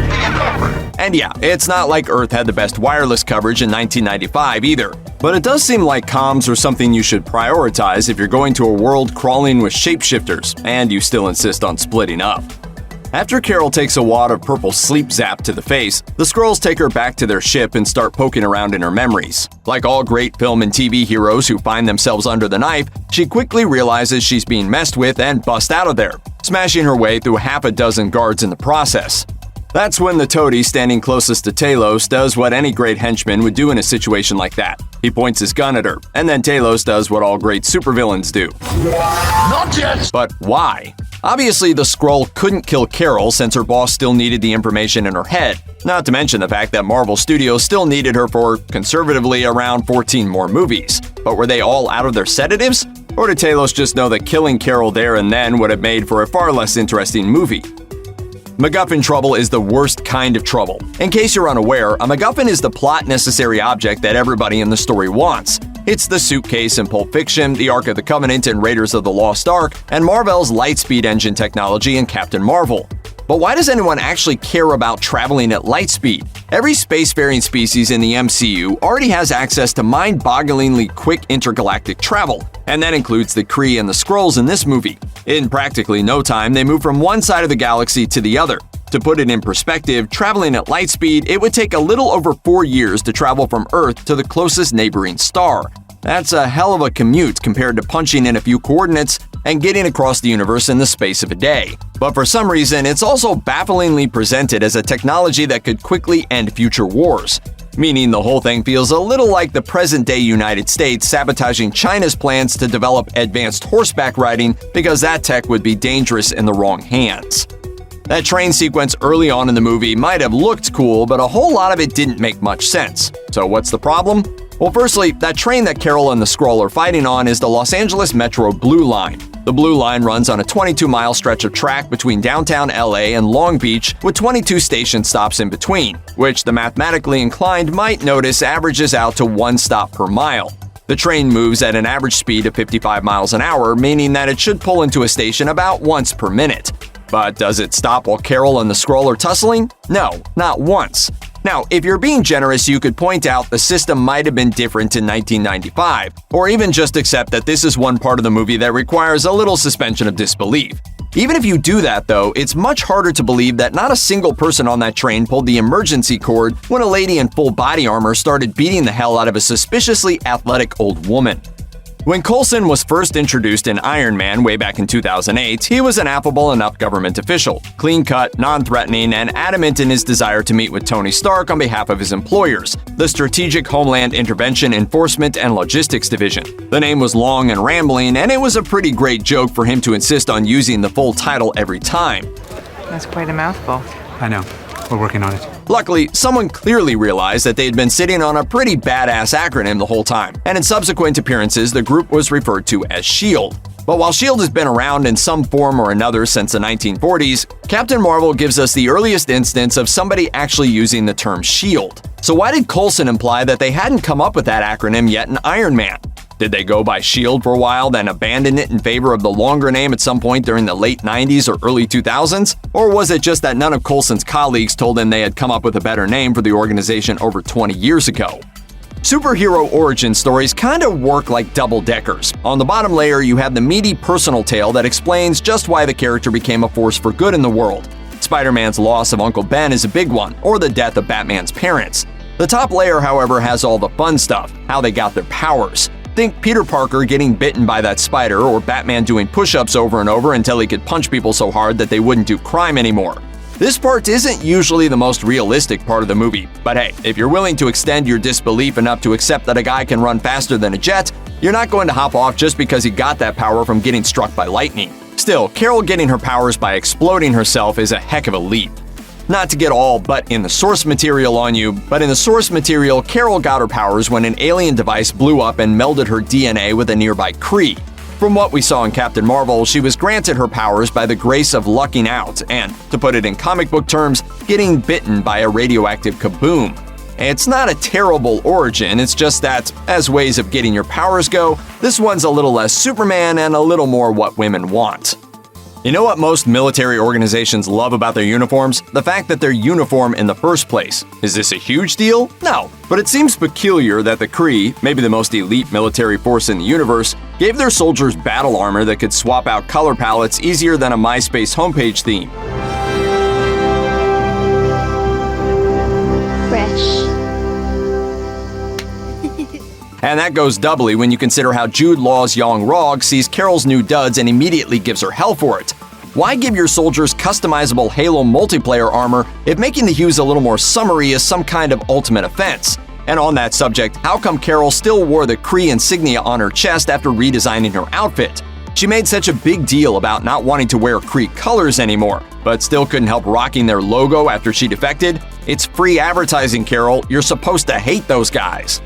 [SPEAKER 1] And yeah, it's not like Earth had the best wireless coverage in 1995 either. But it does seem like comms are something you should prioritize if you're going to a world crawling with shapeshifters, and you still insist on splitting up. After Carol takes a wad of purple sleep zap to the face, the Skrulls take her back to their ship and start poking around in her memories. Like all great film and TV heroes who find themselves under the knife, she quickly realizes she's being messed with and busts out of there, smashing her way through half a dozen guards in the process. That's when the toady standing closest to Talos does what any great henchman would do in a situation like that. He points his gun at her, and then Talos does what all great supervillains do.
[SPEAKER 4] Not yet!
[SPEAKER 1] But why? Obviously, the Skrull couldn't kill Carol since her boss still needed the information in her head, not to mention the fact that Marvel Studios still needed her for, conservatively, around 14 more movies. But were they all out of their sedatives? Or did Talos just know that killing Carol there and then would have made for a far less interesting movie? MacGuffin trouble is the worst kind of trouble. In case you're unaware, a MacGuffin is the plot-necessary object that everybody in the story wants. It's the suitcase in Pulp Fiction, the Ark of the Covenant in Raiders of the Lost Ark, and Marvel's Lightspeed engine technology in Captain Marvel. But why does anyone actually care about traveling at light speed? Every spacefaring species in the MCU already has access to mind-bogglingly quick intergalactic travel, and that includes the Kree and the Skrulls in this movie. In practically no time, they move from one side of the galaxy to the other. To put it in perspective, traveling at light speed, it would take a little over 4 years to travel from Earth to the closest neighboring star. That's a hell of a commute compared to punching in a few coordinates and getting across the universe in the space of a day. But for some reason, it's also bafflingly presented as a technology that could quickly end future wars. Meaning the whole thing feels a little like the present-day United States sabotaging China's plans to develop advanced horseback riding because that tech would be dangerous in the wrong hands. That train sequence early on in the movie might have looked cool, but a whole lot of it didn't make much sense. So what's the problem? Well, firstly, that train that Carol and the Skrull are fighting on is the Los Angeles Metro Blue Line. The Blue Line runs on a 22-mile stretch of track between downtown LA and Long Beach with 22 station stops in between, which the mathematically inclined might notice averages out to 1 stop per mile. The train moves at an average speed of 55 miles an hour, meaning that it should pull into a station about once per minute. But does it stop while Carol and the Skrull are tussling? No, not once. Now, if you're being generous, you could point out the system might have been different in 1995, or even just accept that this is one part of the movie that requires a little suspension of disbelief. Even if you do that, though, it's much harder to believe that not a single person on that train pulled the emergency cord when a lady in full body armor started beating the hell out of a suspiciously athletic old woman. When Coulson was first introduced in Iron Man way back in 2008, he was an affable enough government official, clean-cut, non-threatening, and adamant in his desire to meet with Tony Stark on behalf of his employers, the Strategic Homeland Intervention Enforcement and Logistics Division. The name was long and rambling, and it was a pretty great joke for him to insist on using the full title every time.
[SPEAKER 3] That's quite a mouthful.
[SPEAKER 22] I know. We're working on it.
[SPEAKER 1] Luckily, someone clearly realized that they had been sitting on a pretty badass acronym the whole time, and in subsequent appearances, the group was referred to as SHIELD. But while SHIELD has been around in some form or another since the 1940s, Captain Marvel gives us the earliest instance of somebody actually using the term SHIELD. So why did Coulson imply that they hadn't come up with that acronym yet in Iron Man? Did they go by SHIELD for a while, then abandon it in favor of the longer name at some point during the late 90s or early 2000s? Or was it just that none of Coulson's colleagues told him they had come up with a better name for the organization over 20 years ago? Superhero origin stories kind of work like double-deckers. On the bottom layer, you have the meaty personal tale that explains just why the character became a force for good in the world. Spider-Man's loss of Uncle Ben is a big one, or the death of Batman's parents. The top layer, however, has all the fun stuff, how they got their powers. Think Peter Parker getting bitten by that spider, or Batman doing push-ups over and over until he could punch people so hard that they wouldn't do crime anymore. This part isn't usually the most realistic part of the movie, but hey, if you're willing to extend your disbelief enough to accept that a guy can run faster than a jet, you're not going to hop off just because he got that power from getting struck by lightning. Still, Carol getting her powers by exploding herself is a heck of a leap. Not to get all but in the source material on you, but in the source material, Carol got her powers when an alien device blew up and melded her DNA with a nearby Kree. From what we saw in Captain Marvel, she was granted her powers by the grace of lucking out and, to put it in comic book terms, getting bitten by a radioactive kaboom. It's not a terrible origin, it's just that, as ways of getting your powers go, this one's a little less Superman and a little more what women want. You know what most military organizations love about their uniforms? The fact that they're uniform in the first place. Is this a huge deal? No. But it seems peculiar that the Kree, maybe the most elite military force in the universe, gave their soldiers battle armor that could swap out color palettes easier than a MySpace homepage theme. And that goes doubly when you consider how Jude Law's Yang-Rog sees Carol's new duds and immediately gives her hell for it. Why give your soldiers customizable Halo multiplayer armor if making the hues a little more summery is some kind of ultimate offense? And on that subject, how come Carol still wore the Kree insignia on her chest after redesigning her outfit? She made such a big deal about not wanting to wear Kree colors anymore, but still couldn't help rocking their logo after she defected? It's free advertising, Carol. You're supposed to hate those guys.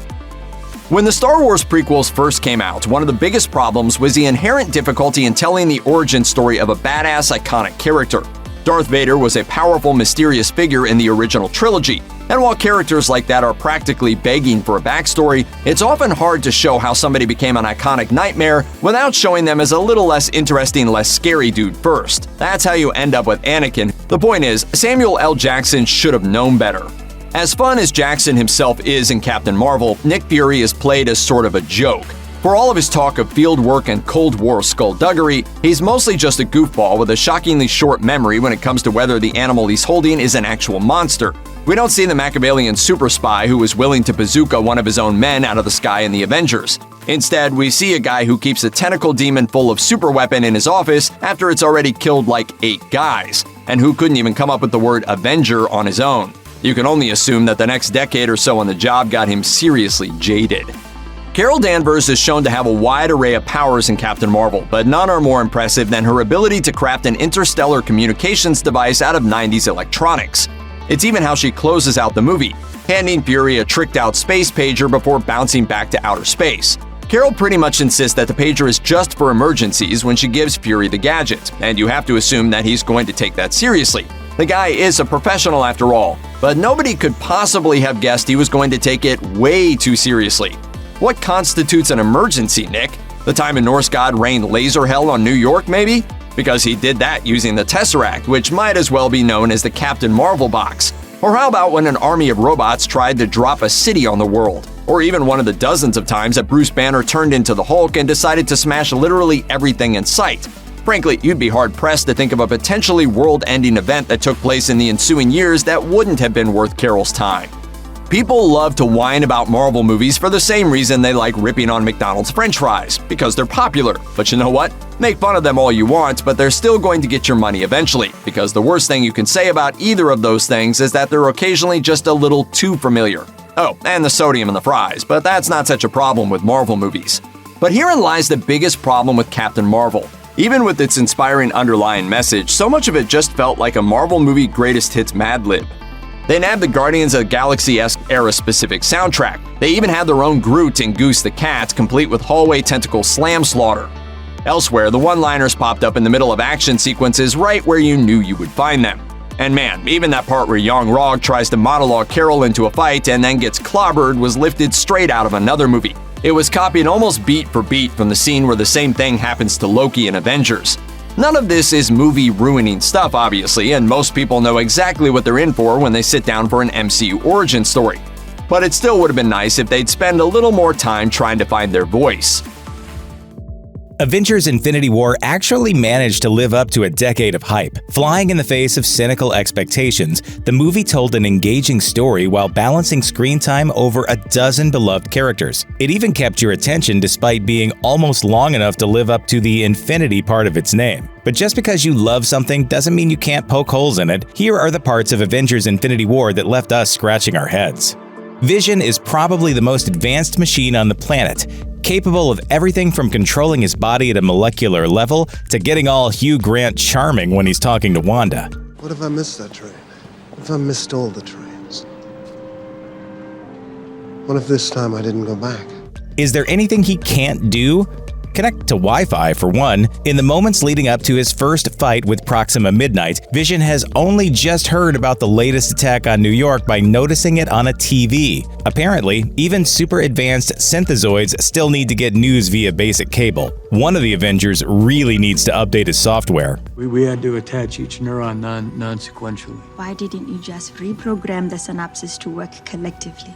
[SPEAKER 1] When the Star Wars prequels first came out, one of the biggest problems was the inherent difficulty in telling the origin story of a badass, iconic character. Darth Vader was a powerful, mysterious figure in the original trilogy, and while characters like that are practically begging for a backstory, it's often hard to show how somebody became an iconic nightmare without showing them as a little less interesting, less scary dude first. That's how you end up with Anakin. The point is, Samuel L. Jackson should have known better. As fun as Jackson himself is in Captain Marvel, Nick Fury is played as sort of a joke. For all of his talk of field work and Cold War skullduggery, he's mostly just a goofball with a shockingly short memory when it comes to whether the animal he's holding is an actual monster. We don't see the Machiavellian super spy who is willing to bazooka one of his own men out of the sky in the Avengers. Instead, we see a guy who keeps a tentacle demon full of superweapon in his office after it's already killed like 8 guys, and who couldn't even come up with the word Avenger on his own. You can only assume that the next decade or so on the job got him seriously jaded. Carol Danvers is shown to have a wide array of powers in Captain Marvel, but none are more impressive than her ability to craft an interstellar communications device out of 90s electronics. It's even how she closes out the movie, handing Fury a tricked-out space pager before bouncing back to outer space. Carol pretty much insists that the pager is just for emergencies when she gives Fury the gadget, and you have to assume that he's going to take that seriously. The guy is a professional after all, but nobody could possibly have guessed he was going to take it way too seriously. What constitutes an emergency, Nick? The time a Norse god rained laser hell on New York, maybe? Because he did that using the Tesseract, which might as well be known as the Captain Marvel box. Or how about when an army of robots tried to drop a city on the world? Or even one of the dozens of times that Bruce Banner turned into the Hulk and decided to smash literally everything in sight. Frankly, you'd be hard-pressed to think of a potentially world-ending event that took place in the ensuing years that wouldn't have been worth Carol's time. People love to whine about Marvel movies for the same reason they like ripping on McDonald's French fries, because they're popular. But you know what? Make fun of them all you want, but they're still going to get your money eventually, because the worst thing you can say about either of those things is that they're occasionally just a little too familiar. Oh, and the sodium in the fries, but that's not such a problem with Marvel movies. But herein lies the biggest problem with Captain Marvel. Even with its inspiring underlying message, so much of it just felt like a Marvel movie greatest hits Mad Lib. They nabbed the Guardians of the Galaxy-esque era-specific soundtrack. They even had their own Groot and Goose the Cat, complete with hallway tentacle slam slaughter. Elsewhere, the one-liners popped up in the middle of action sequences right where you knew you would find them. And man, even that part where Yang-Rog tries to monologue Carol into a fight and then gets clobbered was lifted straight out of another movie. It was copied almost beat for beat from the scene where the same thing happens to Loki in Avengers. None of this is movie-ruining stuff, obviously, and most people know exactly what they're in for when they sit down for an MCU origin story. But it still would have been nice if they'd spend a little more time trying to find their voice.
[SPEAKER 2] Avengers Infinity War actually managed to live up to a decade of hype. Flying in the face of cynical expectations, the movie told an engaging story while balancing screen time over a dozen beloved characters. It even kept your attention despite being almost long enough to live up to the infinity part of its name. But just because you love something doesn't mean you can't poke holes in it. Here are the parts of Avengers Infinity War that left us scratching our heads. Vision is probably the most advanced machine on the planet, capable of everything from controlling his body at a molecular level to getting all Hugh Grant charming when he's talking to Wanda.
[SPEAKER 5] What if I missed that train? What if I missed all the trains? What if this time I didn't go back?
[SPEAKER 2] Is there anything he can't do? Connect to Wi-Fi, for one. In the moments leading up to his first fight with Proxima Midnight, Vision has only just heard about the latest attack on New York by noticing it on a TV. Apparently, even super advanced synthezoids still need to get news via basic cable. One of the Avengers really needs to update his software.
[SPEAKER 10] We had to attach each neuron non-sequentially.
[SPEAKER 23] Why didn't you just reprogram the synapses to work collectively?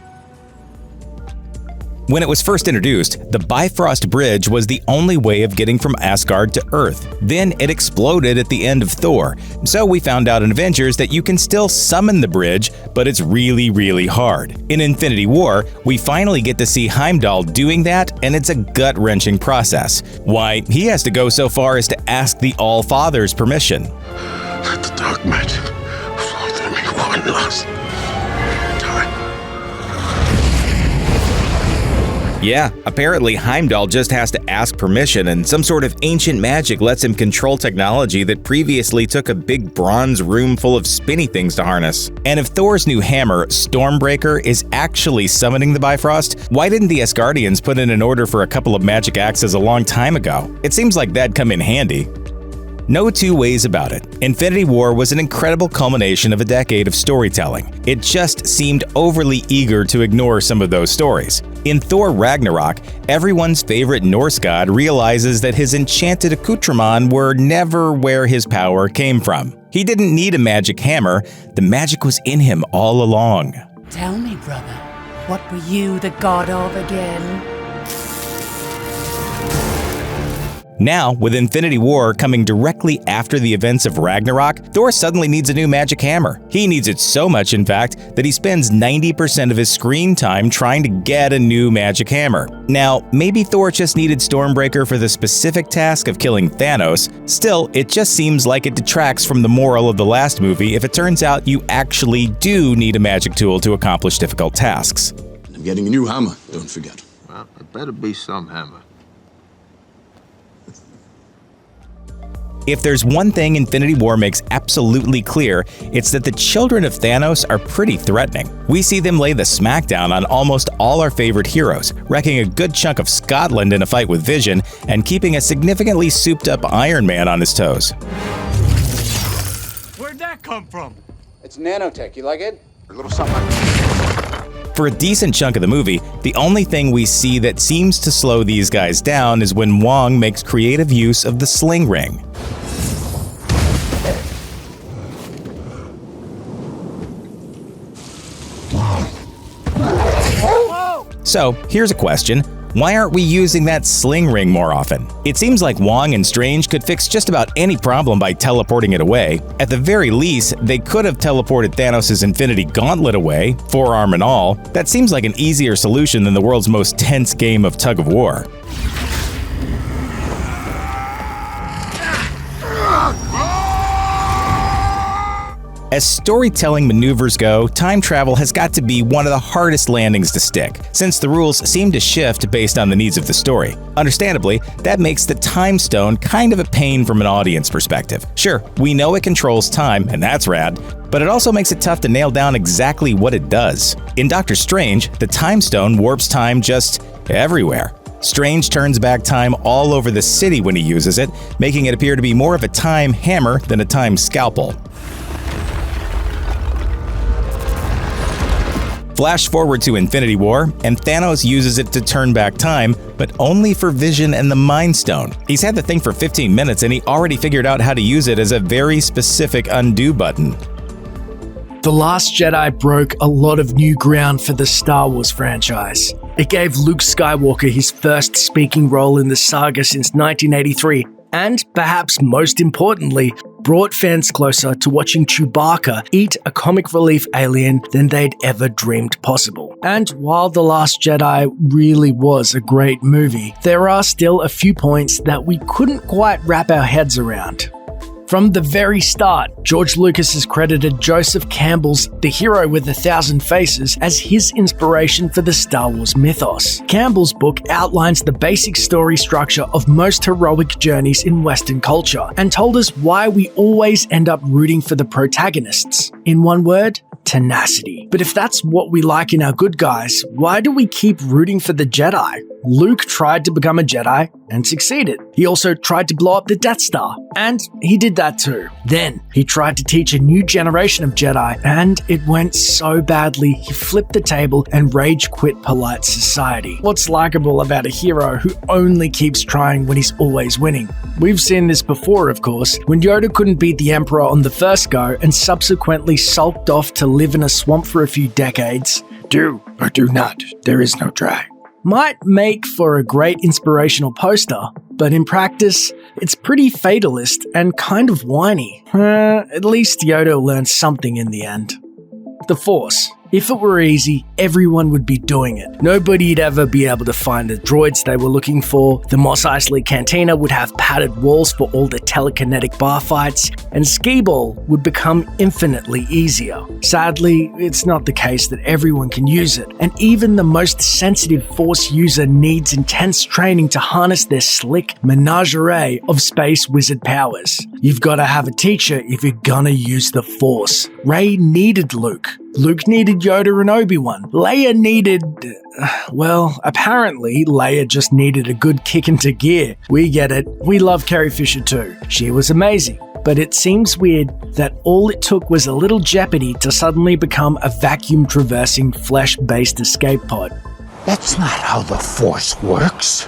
[SPEAKER 2] When it was first introduced, the Bifrost Bridge was the only way of getting from Asgard to Earth. Then it exploded at the end of Thor. So we found out in Avengers that you can still summon the bridge, but it's really, really hard. In Infinity War, we finally get to see Heimdall doing that, and it's a gut-wrenching process. Why, he has to go so far as to ask the All-Father's permission.
[SPEAKER 13] Let the dark magic flow through me one last time.
[SPEAKER 2] Yeah, apparently Heimdall just has to ask permission, and some sort of ancient magic lets him control technology that previously took a big bronze room full of spinny things to harness. And if Thor's new hammer, Stormbreaker, is actually summoning the Bifrost, why didn't the Asgardians put in an order for a couple of magic axes a long time ago? It seems like that'd come in handy. No two ways about it. Infinity War was an incredible culmination of a decade of storytelling. It just seemed overly eager to ignore some of those stories. In Thor Ragnarok, everyone's favorite Norse god realizes that his enchanted accoutrements were never where his power came from. He didn't need a magic hammer, the magic was in him all along.
[SPEAKER 11] Tell me, brother, what were you the god of again?
[SPEAKER 2] Now, with Infinity War coming directly after the events of Ragnarok, Thor suddenly needs a new magic hammer. He needs it so much, in fact, that he spends 90% of his screen time trying to get a new magic hammer. Now, maybe Thor just needed Stormbreaker for the specific task of killing Thanos. Still, it just seems like it detracts from the moral of the last movie if it turns out you actually do need a magic tool to accomplish difficult tasks.
[SPEAKER 12] I'm getting a new hammer, don't forget.
[SPEAKER 23] Well, it better be some hammer.
[SPEAKER 2] If there's one thing Infinity War makes absolutely clear, it's that the children of Thanos are pretty threatening. We see them lay the smackdown on almost all our favorite heroes, wrecking a good chunk of Scotland in a fight with Vision, and keeping a significantly souped-up Iron Man on his toes.
[SPEAKER 10] Where'd that come from?
[SPEAKER 24] It's nanotech. You like it?
[SPEAKER 12] A little something.
[SPEAKER 2] For a decent chunk of the movie, the only thing we see that seems to slow these guys down is when Wong makes creative use of the sling ring. So, here's a question. Why aren't we using that sling ring more often? It seems like Wong and Strange could fix just about any problem by teleporting it away. At the very least, they could have teleported Thanos' Infinity Gauntlet away, forearm and all. That seems like an easier solution than the world's most tense game of tug-of-war. As storytelling maneuvers go, time travel has got to be one of the hardest landings to stick, since the rules seem to shift based on the needs of the story. Understandably, that makes the Time Stone kind of a pain from an audience perspective. Sure, we know it controls time, and that's rad, but it also makes it tough to nail down exactly what it does. In Doctor Strange, the Time Stone warps time just everywhere. Strange turns back time all over the city when he uses it, making it appear to be more of a time hammer than a time scalpel. Flash forward to Infinity War, and Thanos uses it to turn back time, but only for Vision and the Mind Stone. He's had the thing for 15 minutes, and he already figured out how to use it as a very specific undo button.
[SPEAKER 25] The Last Jedi broke a lot of new ground for the Star Wars franchise. It gave Luke Skywalker his first speaking role in the saga since 1983, and, perhaps most importantly, brought fans closer to watching Chewbacca eat a comic relief alien than they'd ever dreamed possible. And while The Last Jedi really was a great movie, there are still a few points that we couldn't quite wrap our heads around. From the very start, George Lucas has credited Joseph Campbell's The Hero with 1,000 Faces as his inspiration for the Star Wars mythos. Campbell's book outlines the basic story structure of most heroic journeys in Western culture and told us why we always end up rooting for the protagonists. In one word, tenacity. But if that's what we like in our good guys, why do we keep rooting for the Jedi? Luke tried to become a Jedi and succeeded. He also tried to blow up the Death Star, and he did that too. Then, he tried to teach a new generation of Jedi, and it went so badly he flipped the table and rage quit polite society. What's likable about a hero who only keeps trying when he's always winning? We've seen this before, of course, when Yoda couldn't beat the Emperor on the first go and subsequently sulked off to live in a swamp for a few decades. Do or do not, there is no try. might make for a great inspirational poster, but in practice, it's pretty fatalist and kind of whiny. At least Yoda learned something in the end. The Force. If it were easy, everyone would be doing it. Nobody'd ever be able to find the droids they were looking for, the Mos Eisley Cantina would have padded walls for all the telekinetic bar fights, and skee-ball would become infinitely easier. Sadly, it's not the case that everyone can use it, and even the most sensitive Force user needs intense training to harness their slick menagerie of space wizard powers. You've got to have a teacher if you're gonna use the Force. Rey needed Luke. Luke needed Yoda and Obi-Wan. Leia needed... well, apparently, Leia just needed a good kick into gear. We get it. We love Carrie Fisher too. She was amazing. But it seems weird that all it took was a little jeopardy to suddenly become a vacuum-traversing, flesh-based escape pod.
[SPEAKER 4] That's not how the Force works.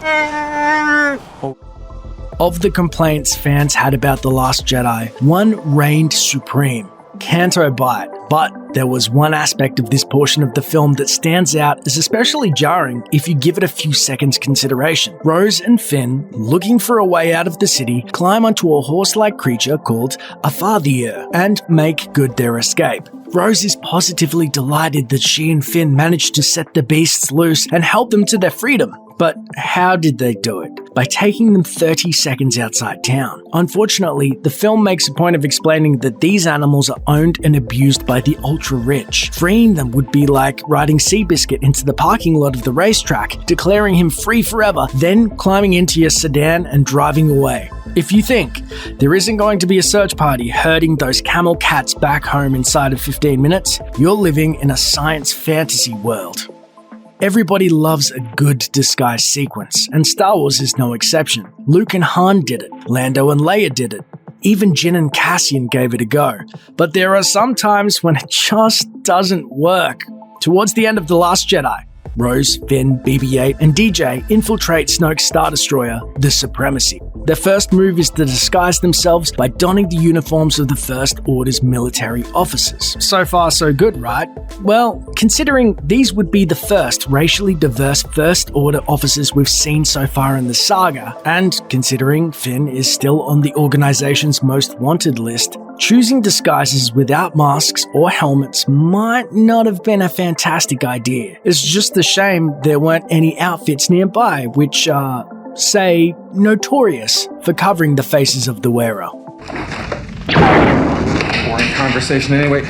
[SPEAKER 25] Of the complaints fans had about The Last Jedi, one reigned supreme. Canto Bight. But there was one aspect of this portion of the film that stands out as especially jarring if you give it a few seconds consideration. Rose and Finn, looking for a way out of the city, climb onto a horse-like creature called a Fathier and make good their escape. Rose is positively delighted that she and Finn managed to set the beasts loose and help them to their freedom. But how did they do it? By taking them 30 seconds outside town. Unfortunately, the film makes a point of explaining that these animals are owned and abused by the ultra-rich. Freeing them would be like riding Seabiscuit into the parking lot of the racetrack, declaring him free forever, then climbing into your sedan and driving away. If you think there isn't going to be a search party herding those camel cats back home inside of 15 minutes, you're living in a science fantasy world. Everybody loves a good disguise sequence, and Star Wars is no exception. Luke and Han did it, Lando and Leia did it, even Jyn and Cassian gave it a go. But there are some times when it just doesn't work. Towards the end of The Last Jedi, Rose, Finn, BB-8, and DJ infiltrate Snoke's Star Destroyer, the Supremacy. Their first move is to disguise themselves by donning the uniforms of the First Order's military officers. So far, so good, right? Well, considering these would be the first racially diverse First Order officers we've seen so far in the saga, and considering Finn is still on the organization's most wanted list, choosing disguises without masks or helmets might not have been a fantastic idea. It's just a shame there weren't any outfits nearby which are, say, notorious for covering the faces of the wearer.
[SPEAKER 7] Boring conversation anyway.